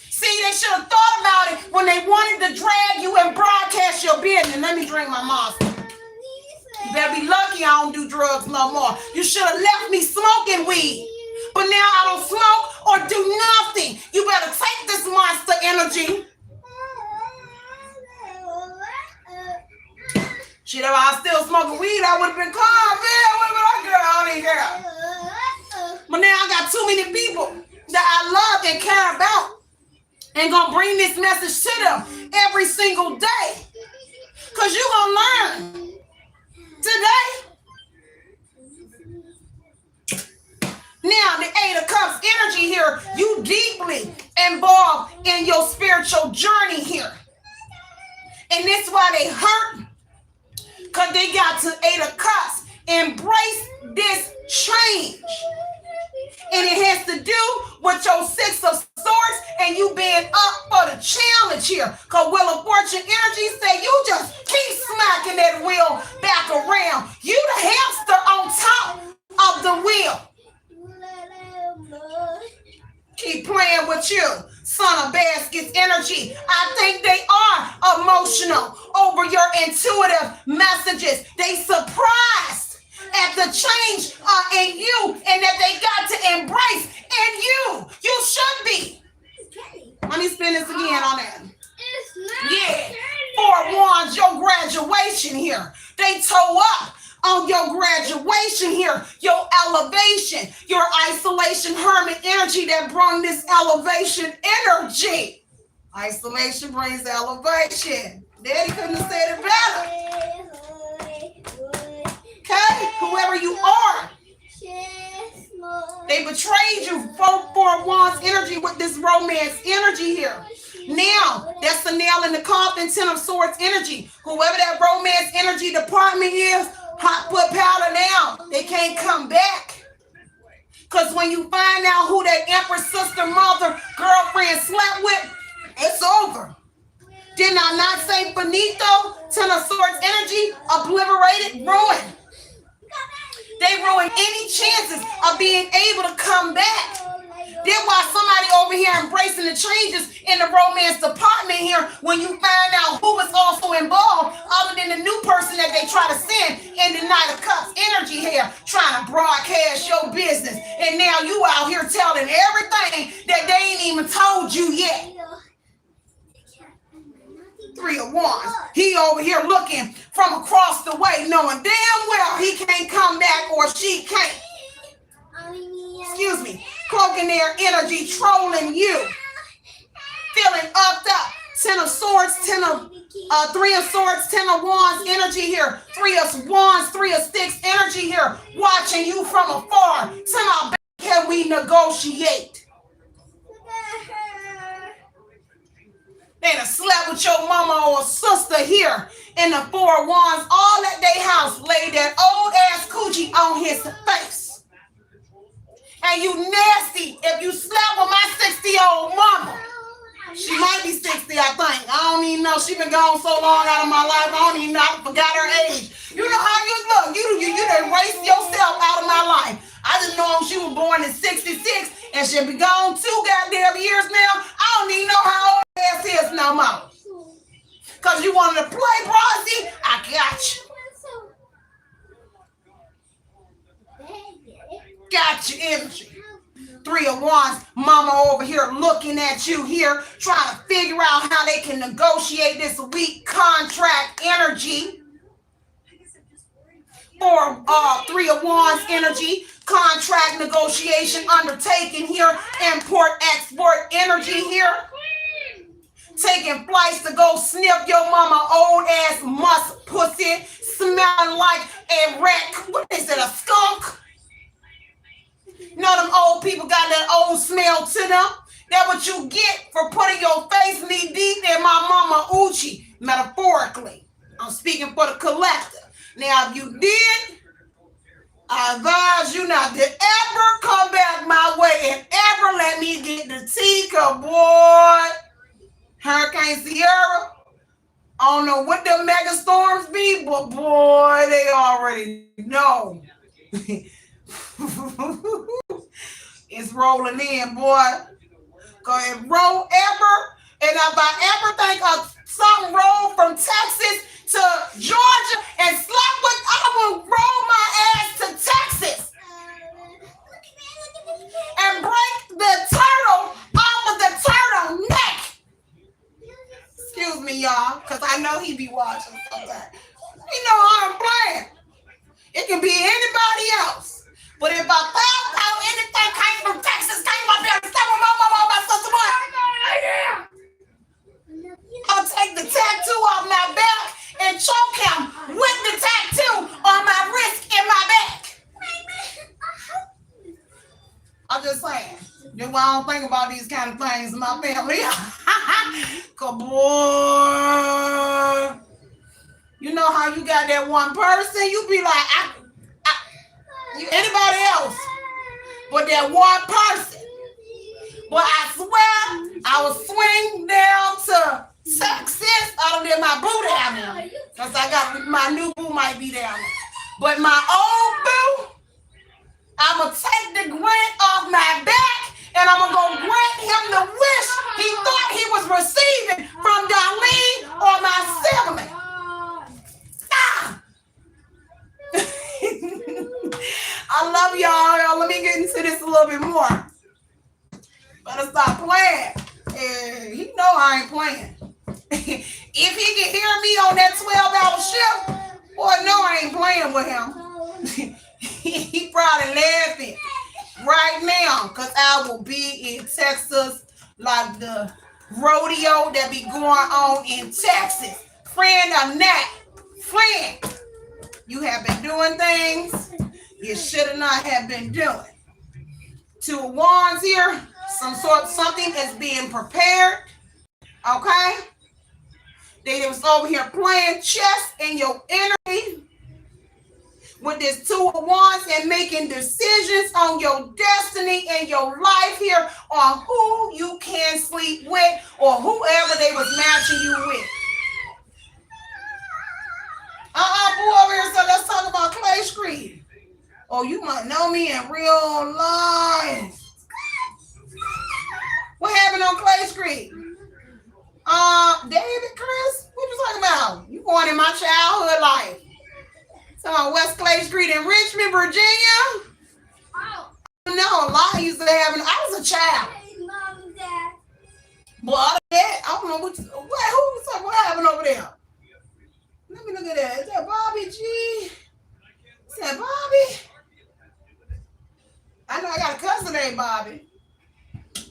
See, they should have thought about it when they wanted to drag you and broadcast your business. Let me drink my monster. You better be lucky I don't do drugs no more. You should have left me smoking weed. But now I don't smoke or do nothing. You better take this monster energy. Shit, if I was still smoking weed, I would have been calm, man. What about that girl? I don't even care. But now I got too many people that I love and care about and gonna bring this message to them every single day. Because you gonna learn today. Now, the Eight of Cups energy here, you deeply involved in your spiritual journey here. And that's why they hurt. Because they got to Eight of Cups. Embrace this change. And it has to do with your Six of Swords and you being up for the challenge here. Because Wheel of Fortune energy say you just keep smacking that wheel back around. You the hamster on top of the wheel. Keep playing with you. Son of Baskets energy. I think they are emotional over your intuitive messages. They surprised at the change in you and that they got to embrace in you. You should be. Let me spin this again on that. Yeah. Four of Wands, your graduation here. They toe up on your graduation here, your elevation, your isolation hermit energy that brought this elevation energy. Isolation brings elevation. Daddy couldn't have said it better. Okay? Whoever you are. They betrayed you. Four of Wands energy with this romance energy here. Now, that's the nail in the coffin. Ten of Swords energy. Whoever that romance energy department is, hot put powder down. They can't come back. Because when you find out who that Empress, sister, mother, girlfriend slept with, it's over. Did I not say finito? Ten of Swords energy, obliterated, ruined. They ruin any chances of being able to come back. That's why somebody over here embracing the changes in the romance department here when you find out who was also involved other than the new person that they try to send in the Knight of Cups energy here trying to broadcast your business. And now you out here telling everything that they ain't even told you yet. Three of Wands. He over here looking from across the way knowing damn well he can't come back or she can't. Excuse me. Cloaking their energy, trolling you. Feeling upped up. Ten of Swords, Three of Swords, Ten of Wands energy here. Three of Wands, Three of Sticks energy here. Watching you from afar. Somehow, can we negotiate? They done slept with your mama or sister here in the Four of Wands. All at their house laid that old ass coochie on his face. And you nasty if you slept with my 60-year-old mama. She might be 60, I think. I don't even know. She been gone so long out of my life. I don't even know. I forgot her age. You know how you look. You erased yourself out of my life. I just know she was born in 66 and she'll be gone 2 goddamn years now. I don't even know how old ass is no more. Because you wanted to play Brosy, I got you. Got your energy. Three of Wands, mama over here looking at you here, trying to figure out how they can negotiate this weak contract energy. for Three of Wands energy, contract negotiation undertaken here, import-export energy here. Taking flights to go sniff your mama old ass musk pussy, smelling like a wreck. What is it, a skunk? You know them old people got that old smell to them? That's what you get for putting your face knee deep in my mama Uchi, metaphorically. I'm speaking for the collective. Now, if you did, I advise you not to ever come back my way and ever let me get the tea, cause boy, Hurricane Sierra, I don't know what the mega storms be, but boy, they already know. It's rolling in, boy. Cause if roll ever, and if I ever think of some roll from Texas to Georgia and slap with, I will roll my ass to Texas and break the turtle off of the turtle neck. Excuse me, y'all, because I know he be watching sometimes. You know I'm playing. It can be anybody else. But if I found out anything came from Texas, came up here and step on my sister, I'll take the tattoo off my back and choke him with the tattoo on my wrist and my back. I'm just saying. That's why I don't think about these kind of things in my family. Cause boy, you know how you got that one person, you be like, anybody else, but that one person. But I swear, I was swing down to Texas. I don't get my boo down there, cause I got my new boo might be down there. But my old boo, I'ma take the grant off my back, and I'm gonna go grant him the wish he thought he was receiving from Darlene or my sibling. I love y'all. Let me get into this a little bit more. Better stop playing. He know I ain't playing. If he can hear me on that 12-hour shift, boy, no, I ain't playing with him. He probably laughing right now because I will be in Texas like the rodeo that be going on in Texas. Friend or not, friend, you have been doing things you should not have been doing. Two of Wands here, something is being prepared. Okay? They was over here playing chess in your energy with this Two of Wands and making decisions on your destiny and your life here on who you can sleep with or whoever they was matching you with. Boo over here, so let's talk about Clay Street. Oh, you might know me in real life. What happened on Clay Street? David, Chris, what you talking about? You going in my childhood life. So on West Clay Street in Richmond, Virginia? No, a lot used to happen. I was a child. But other than that, I don't know what happened over there. Let me look at that. Is that Bobby G? Is that Bobby? I know I got a cousin named Bobby.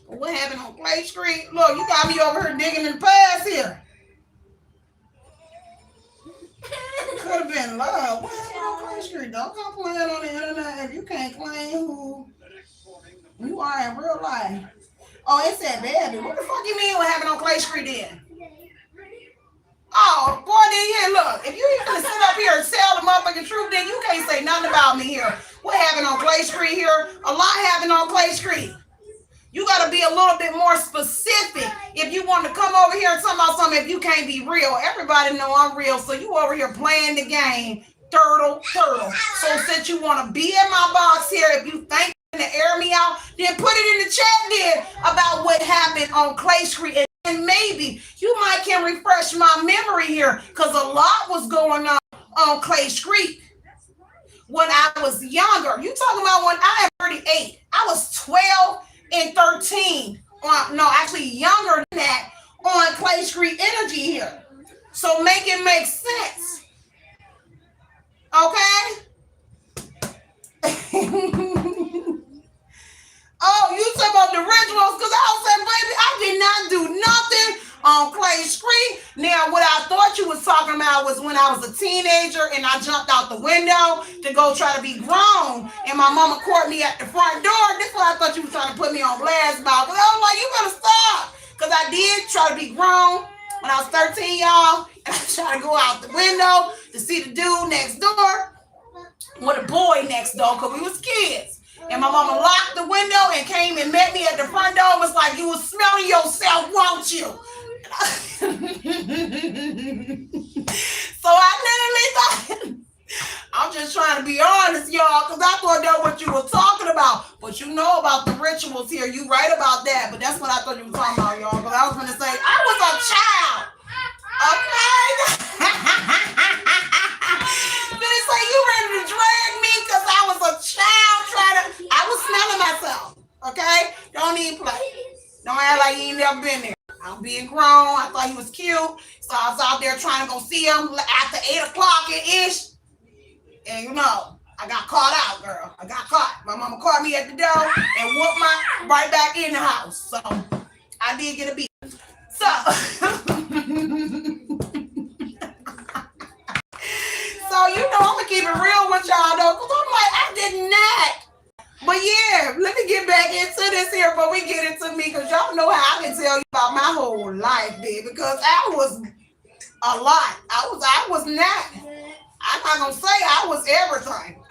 But what happened on Clay Street? Look, you got me over here digging in the past here. Could have been love. What happened on Clay Street? Don't come playing on the internet if you can't claim who you are in real life. Oh, it said baby. What the fuck you mean what happened on Clay Street then? Oh, boy, then yeah, look. If you even sit up here and tell the motherfucking truth, then you can't say nothing about me here. What happened on Clay Street here? A lot happened on Clay Street. You got to be a little bit more specific if you want to come over here and talk about something if you can't be real. Everybody know I'm real, so you over here playing the game. Turtle. So since you want to be in my box here, if you think to air me out, then put it in the chat then about what happened on Clay Street. And maybe you might can refresh my memory here because a lot was going on Clay Street when I was younger. You talking about when I am 38. I was 12 and 13. Actually younger than that on Clay Street energy here. So make it make sense. Okay? Oh, you talking about the rituals? Because I was saying, baby, I did not do nothing on Clay Street. Now, what I thought you was talking about was when I was a teenager and I jumped out the window to go try to be grown, and my mama caught me at the front door. This is what I thought you was trying to put me on blast about. Because I was like, you better stop. Because I did try to be grown when I was 13, y'all. And I tried to go out the window to see the dude next door with a boy next door because we was kids. And my mama locked the window and came and met me at the front door and was like, you was smelling yourself, won't you? So I literally thought, I'm just trying to be honest, y'all, because I thought that what you were talking about. But you know about the rituals here. You right about that. But that's what I thought you were talking about, y'all. Because I was going to say, I was a child. Okay? Then it's like, you ready to drag me because I was a child I was smelling myself. Okay? Don't even play. Don't act like you ain't never been there. I'm being grown. I thought he was cute. So I was out there trying to go see him after 8 o'clock ish. And you know, I got caught out, girl. I got caught. My mama caught me at the door and whooped my right back in the house. So I did get a beat. So so you know I'm gonna keep it real with y'all though, because I'm like, I did not. But yeah, let me get back into this here before we get into me, because y'all know how I can tell you about my whole life, baby, because I was a lot. I was not. I'm not gonna say I was everything.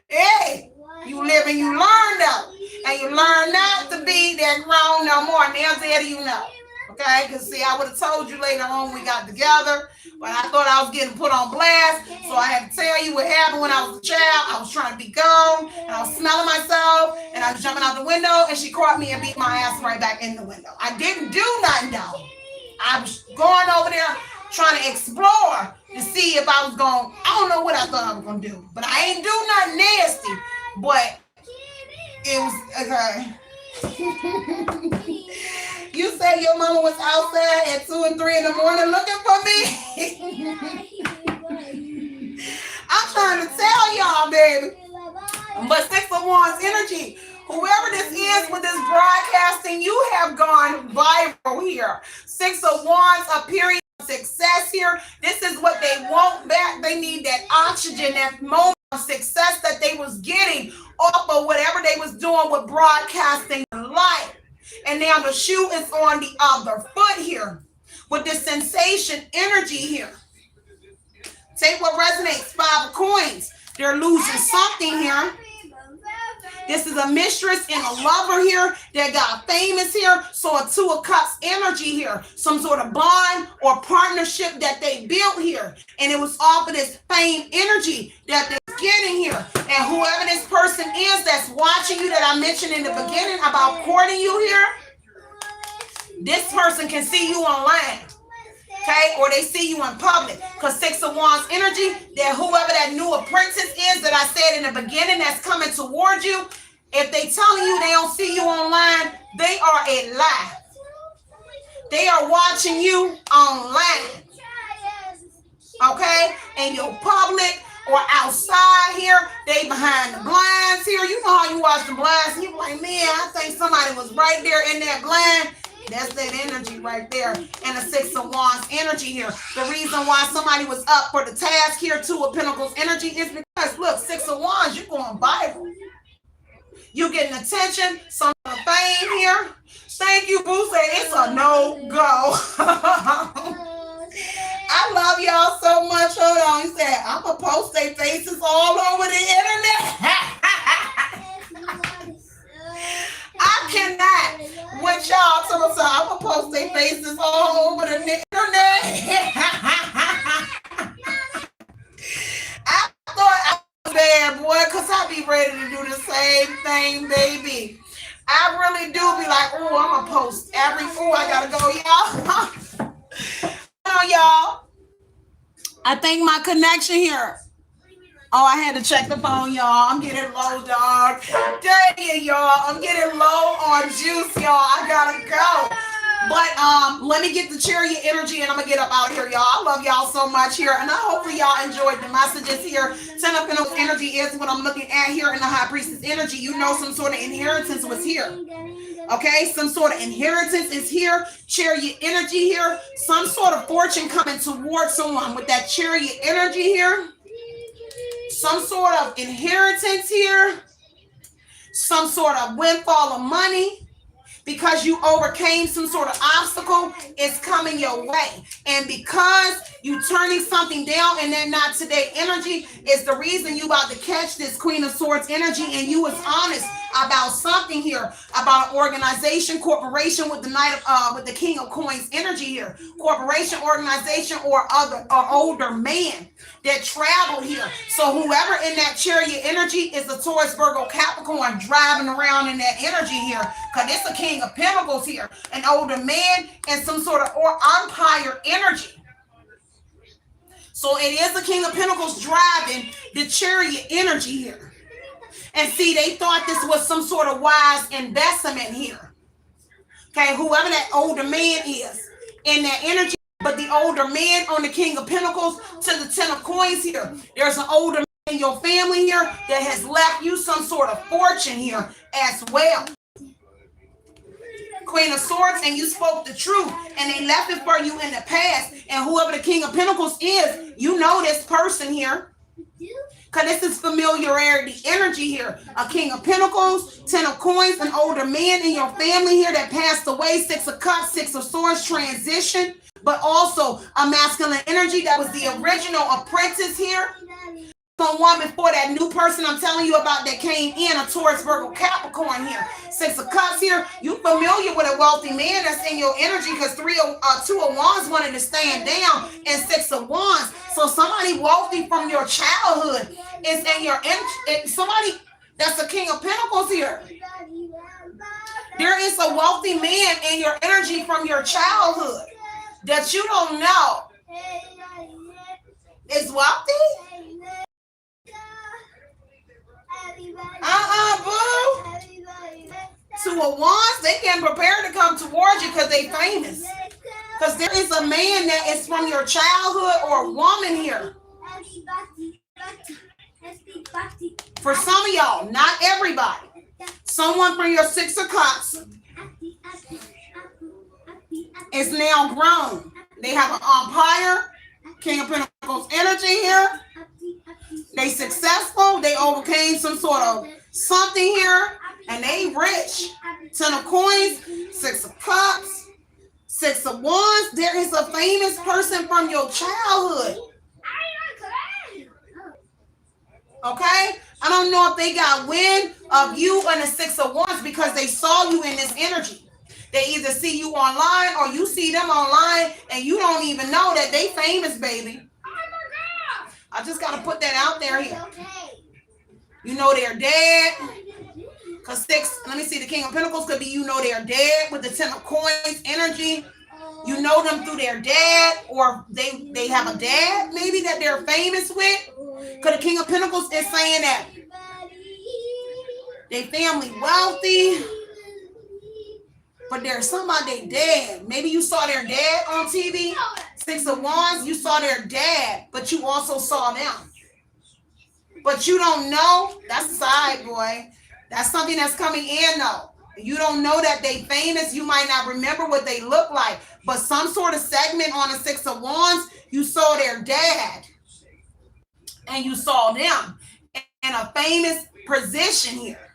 Hey, you live and you learn though. And you learn not to be that grown no more. Now there you know. Okay, because see, I would have told you later on when we got together, but I thought I was getting put on blast, so I had to tell you what happened when I was a child. I was trying to be gone, and I was smelling myself, and I was jumping out the window, and she caught me and beat my ass right back in the window. I didn't do nothing though. I was going over there trying to explore to see if I was going, I don't know what I thought I was going to do, but I ain't do nothing nasty, but it was, okay. You said your mama was outside at 2 and 3 in the morning looking for me. I'm trying to tell y'all, baby. But 6 of Wands energy. Whoever this is with this broadcasting, you have gone viral here. 6 of Wands, a period of success here. This is what they want back. They need that oxygen, that moment of success that they was getting off of whatever they was doing with broadcasting life. And now the shoe is on the other foot here with this sensation energy here. Take what resonates. 5 of coins. They're losing something here. This is a mistress and a lover here that got famous here. So a 2 of cups energy here. Some sort of bond or partnership that they built here. And it was off of this fame energy that they're getting here. And whoever this person is that's watching you that I mentioned in the beginning about courting you here, this person can see you online. Okay, or they see you in public, because 6 of Wands energy, that whoever that new apprentice is that I said in the beginning that's coming towards you, if they telling you they don't see you online, they are a lie. They are watching you online. Okay, and you're public or outside here, they behind the blinds here. You know how you watch the blinds, you like, man, I think somebody was right there in that blind. That's that energy right there. And a 6 of Wands energy here. The reason why somebody was up for the task here, 2 of Pentacles energy, is because, look, 6 of Wands, you're going viral. You're getting attention, some of the fame here. Thank you, Boo. Say it's a no-go. I love y'all so much. Hold on. He said, I'm going to post their faces all over the internet. I cannot with y'all to the side. I'm gonna post their faces all over the internet. I thought I was bad, boy, because I be ready to do the same thing, baby. I really do be like, oh, I'm gonna post every I gotta go, y'all. Oh, y'all. I think my connection here. Oh, I had to check the phone, y'all. I'm getting low, dog. Dang it, y'all. I'm getting low on juice, y'all. I gotta go. But let me get the chariot energy and I'm gonna get up out here, y'all. I love y'all so much here, and I hopefully y'all enjoyed the messages here. Ten of Pentacles energy is what I'm looking at here in the High Priestess energy. You know, some sort of inheritance was here. Okay, some sort of inheritance is here. Chariot energy here. Some sort of fortune coming towards someone with that chariot energy here. Some sort of inheritance here. Some sort of windfall of money. Because you overcame some sort of obstacle, it's coming your way. And because you turning something down and then not today energy is the reason you about to catch this Queen of Swords energy, and you was honest about something here, about an organization, corporation with the Knight of with the King of Coins energy here. Corporation, organization, or older man that traveled here. So whoever in that chariot energy is a Taurus, Virgo, Capricorn driving around in that energy here, because it's a King of Pentacles here, an older man and some sort of umpire energy. So it is the King of Pentacles driving the chariot energy here. And see, they thought this was some sort of wise investment here. Okay, whoever that older man is in that energy, but the older man on the King of Pentacles to the Ten of Coins here, there's an older man in your family here that has left you some sort of fortune here as well. Queen of Swords, and you spoke the truth, and they left it for you in the past. And whoever the King of Pentacles is, you know this person here, because this is familiarity energy here. A King of Pentacles, Ten of Coins, an older man in your family here that passed away, Six of Cups, Six of Swords, transition, but also a masculine energy that was the original apprentice here. Someone before that new person I'm telling you about that came in, a Taurus, Virgo, Capricorn here. Six of Cups here. You familiar with a wealthy man that's in your energy, because Two of Wands wanted to stand down, and Six of Wands. So somebody wealthy from your childhood is in your energy. Somebody that's a King of Pentacles here. There is a wealthy man in your energy from your childhood that you don't know is wealthy. Boo. Two of Wands, they can prepare to come towards you because they famous. Because there is a man that is from your childhood or a woman here. For some of y'all, not everybody. Someone from your Six of Cups is now grown. They have an umpire, King of Pentacles energy here. They successful. They overcame some sort of something here, and they rich. Ten of Coins, Six of Cups, Six of Wands. There is a famous person from your childhood. Okay? I don't know if they got wind of you and the Six of Wands because they saw you in this energy. They either see you online or you see them online and you don't even know that they famous, baby. I just got to put that out there here. You know they're dead. Because Six, let me see, the King of Pentacles could be you know they're dead with the Ten of Coins energy. You know them through their dad, or they have a dad maybe that they're famous with. Because the King of Pentacles is saying that they family wealthy, but there's somebody they dead. Maybe you saw their dad on TV. Six of Wands, you saw their dad, but you also saw them. But you don't know. That's a side, boy. That's something that's coming in, though. You don't know that they famous. You might not remember what they look like. But some sort of segment on the Six of Wands, you saw their dad. And you saw them in a famous position here.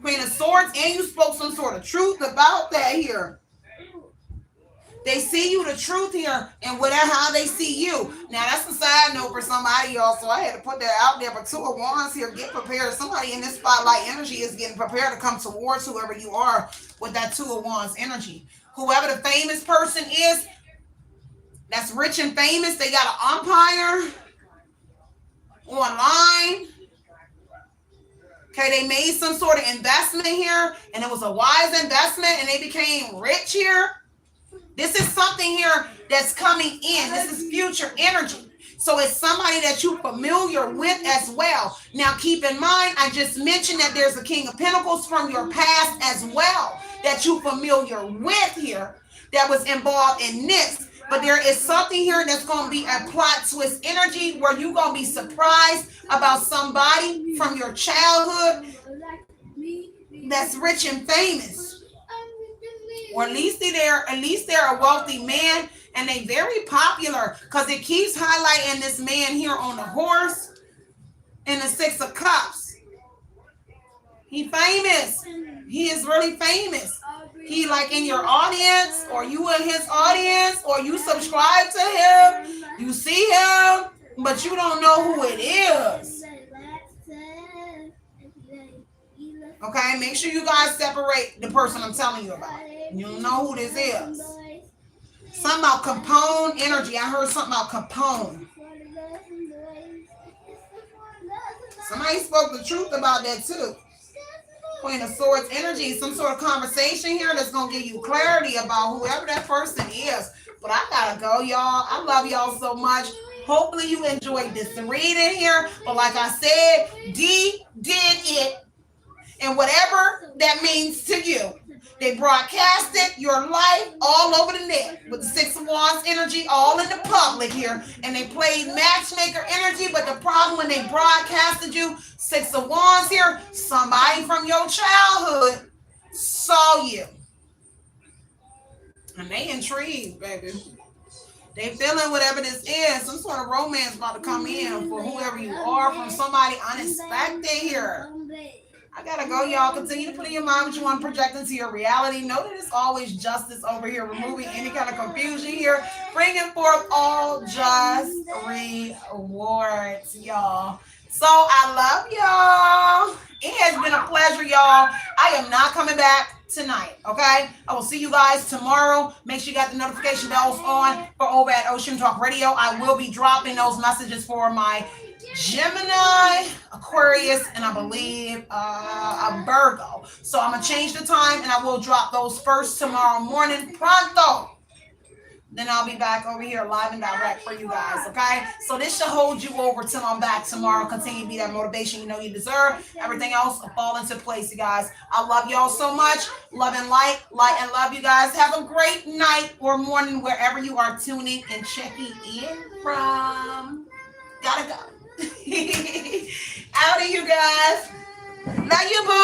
Queen of Swords, and you spoke some sort of truth about that here. They see you the truth here, and whatever how they see you. Now that's a side note for somebody, y'all. So I had to put that out there. But Two of Wands here, get prepared. Somebody in this spotlight energy is getting prepared to come towards whoever you are with that Two of Wands energy. Whoever the famous person is, that's rich and famous. They got an umpire online. Okay, they made some sort of investment here, and it was a wise investment, and they became rich here. This is something here that's coming in. This is future energy. So it's somebody that you're familiar with as well. Now, keep in mind, I just mentioned that there's a King of Pentacles from your past as well. that you're familiar with here that was involved in this. But there is something here that's going to be a plot twist energy where you're going to be surprised about somebody from your childhood that's rich and famous. Or at least they're a wealthy man, and they very popular, because it keeps highlighting this man here on the horse and the 6 of Cups. He famous. He is really famous. He like in your audience, or you in his audience, or you subscribe to him. You see him, but you don't know who it is. Okay, make sure you guys separate the person I'm telling you about. You don't know who this is. Something about Capone energy. I heard something about Capone. Somebody spoke the truth about that too. Queen of Swords energy, some sort of conversation here that's going to give you clarity about whoever that person is. But I gotta go, y'all. I love y'all so much. Hopefully you enjoyed this reading here. But like I said, D did it. And whatever that means to you. They broadcasted your life all over the net with the 6 of Wands energy all in the public here. And they played matchmaker energy. But the problem when they broadcasted you, 6 of Wands here, somebody from your childhood saw you. And they intrigued, baby. They feeling whatever this is. Some sort of romance about to come in for whoever you are, from somebody unexpected here. I gotta go, y'all. Continue to put in your mind what you want to project into your reality. Know that it's always justice over here, removing any kind of confusion here, bringing forth all just rewards, y'all. So I love y'all. It has been a pleasure, y'all. I am not coming back tonight, okay? I will see you guys tomorrow. Make sure you got the notification bells on for over at Oshun Talk Radio. I will be dropping those messages for my Gemini, Aquarius, and I believe a Virgo. So I'm going to change the time, and I will drop those first tomorrow morning, pronto. Then I'll be back over here live and direct for you guys, okay? So this should hold you over till I'm back tomorrow. Continue to be that motivation you know you deserve. Everything else will fall into place, you guys. I love y'all so much. Love and light and love you guys. Have a great night or morning wherever you are tuning and checking in from. Gotta go. Out of you guys. Love you, boo.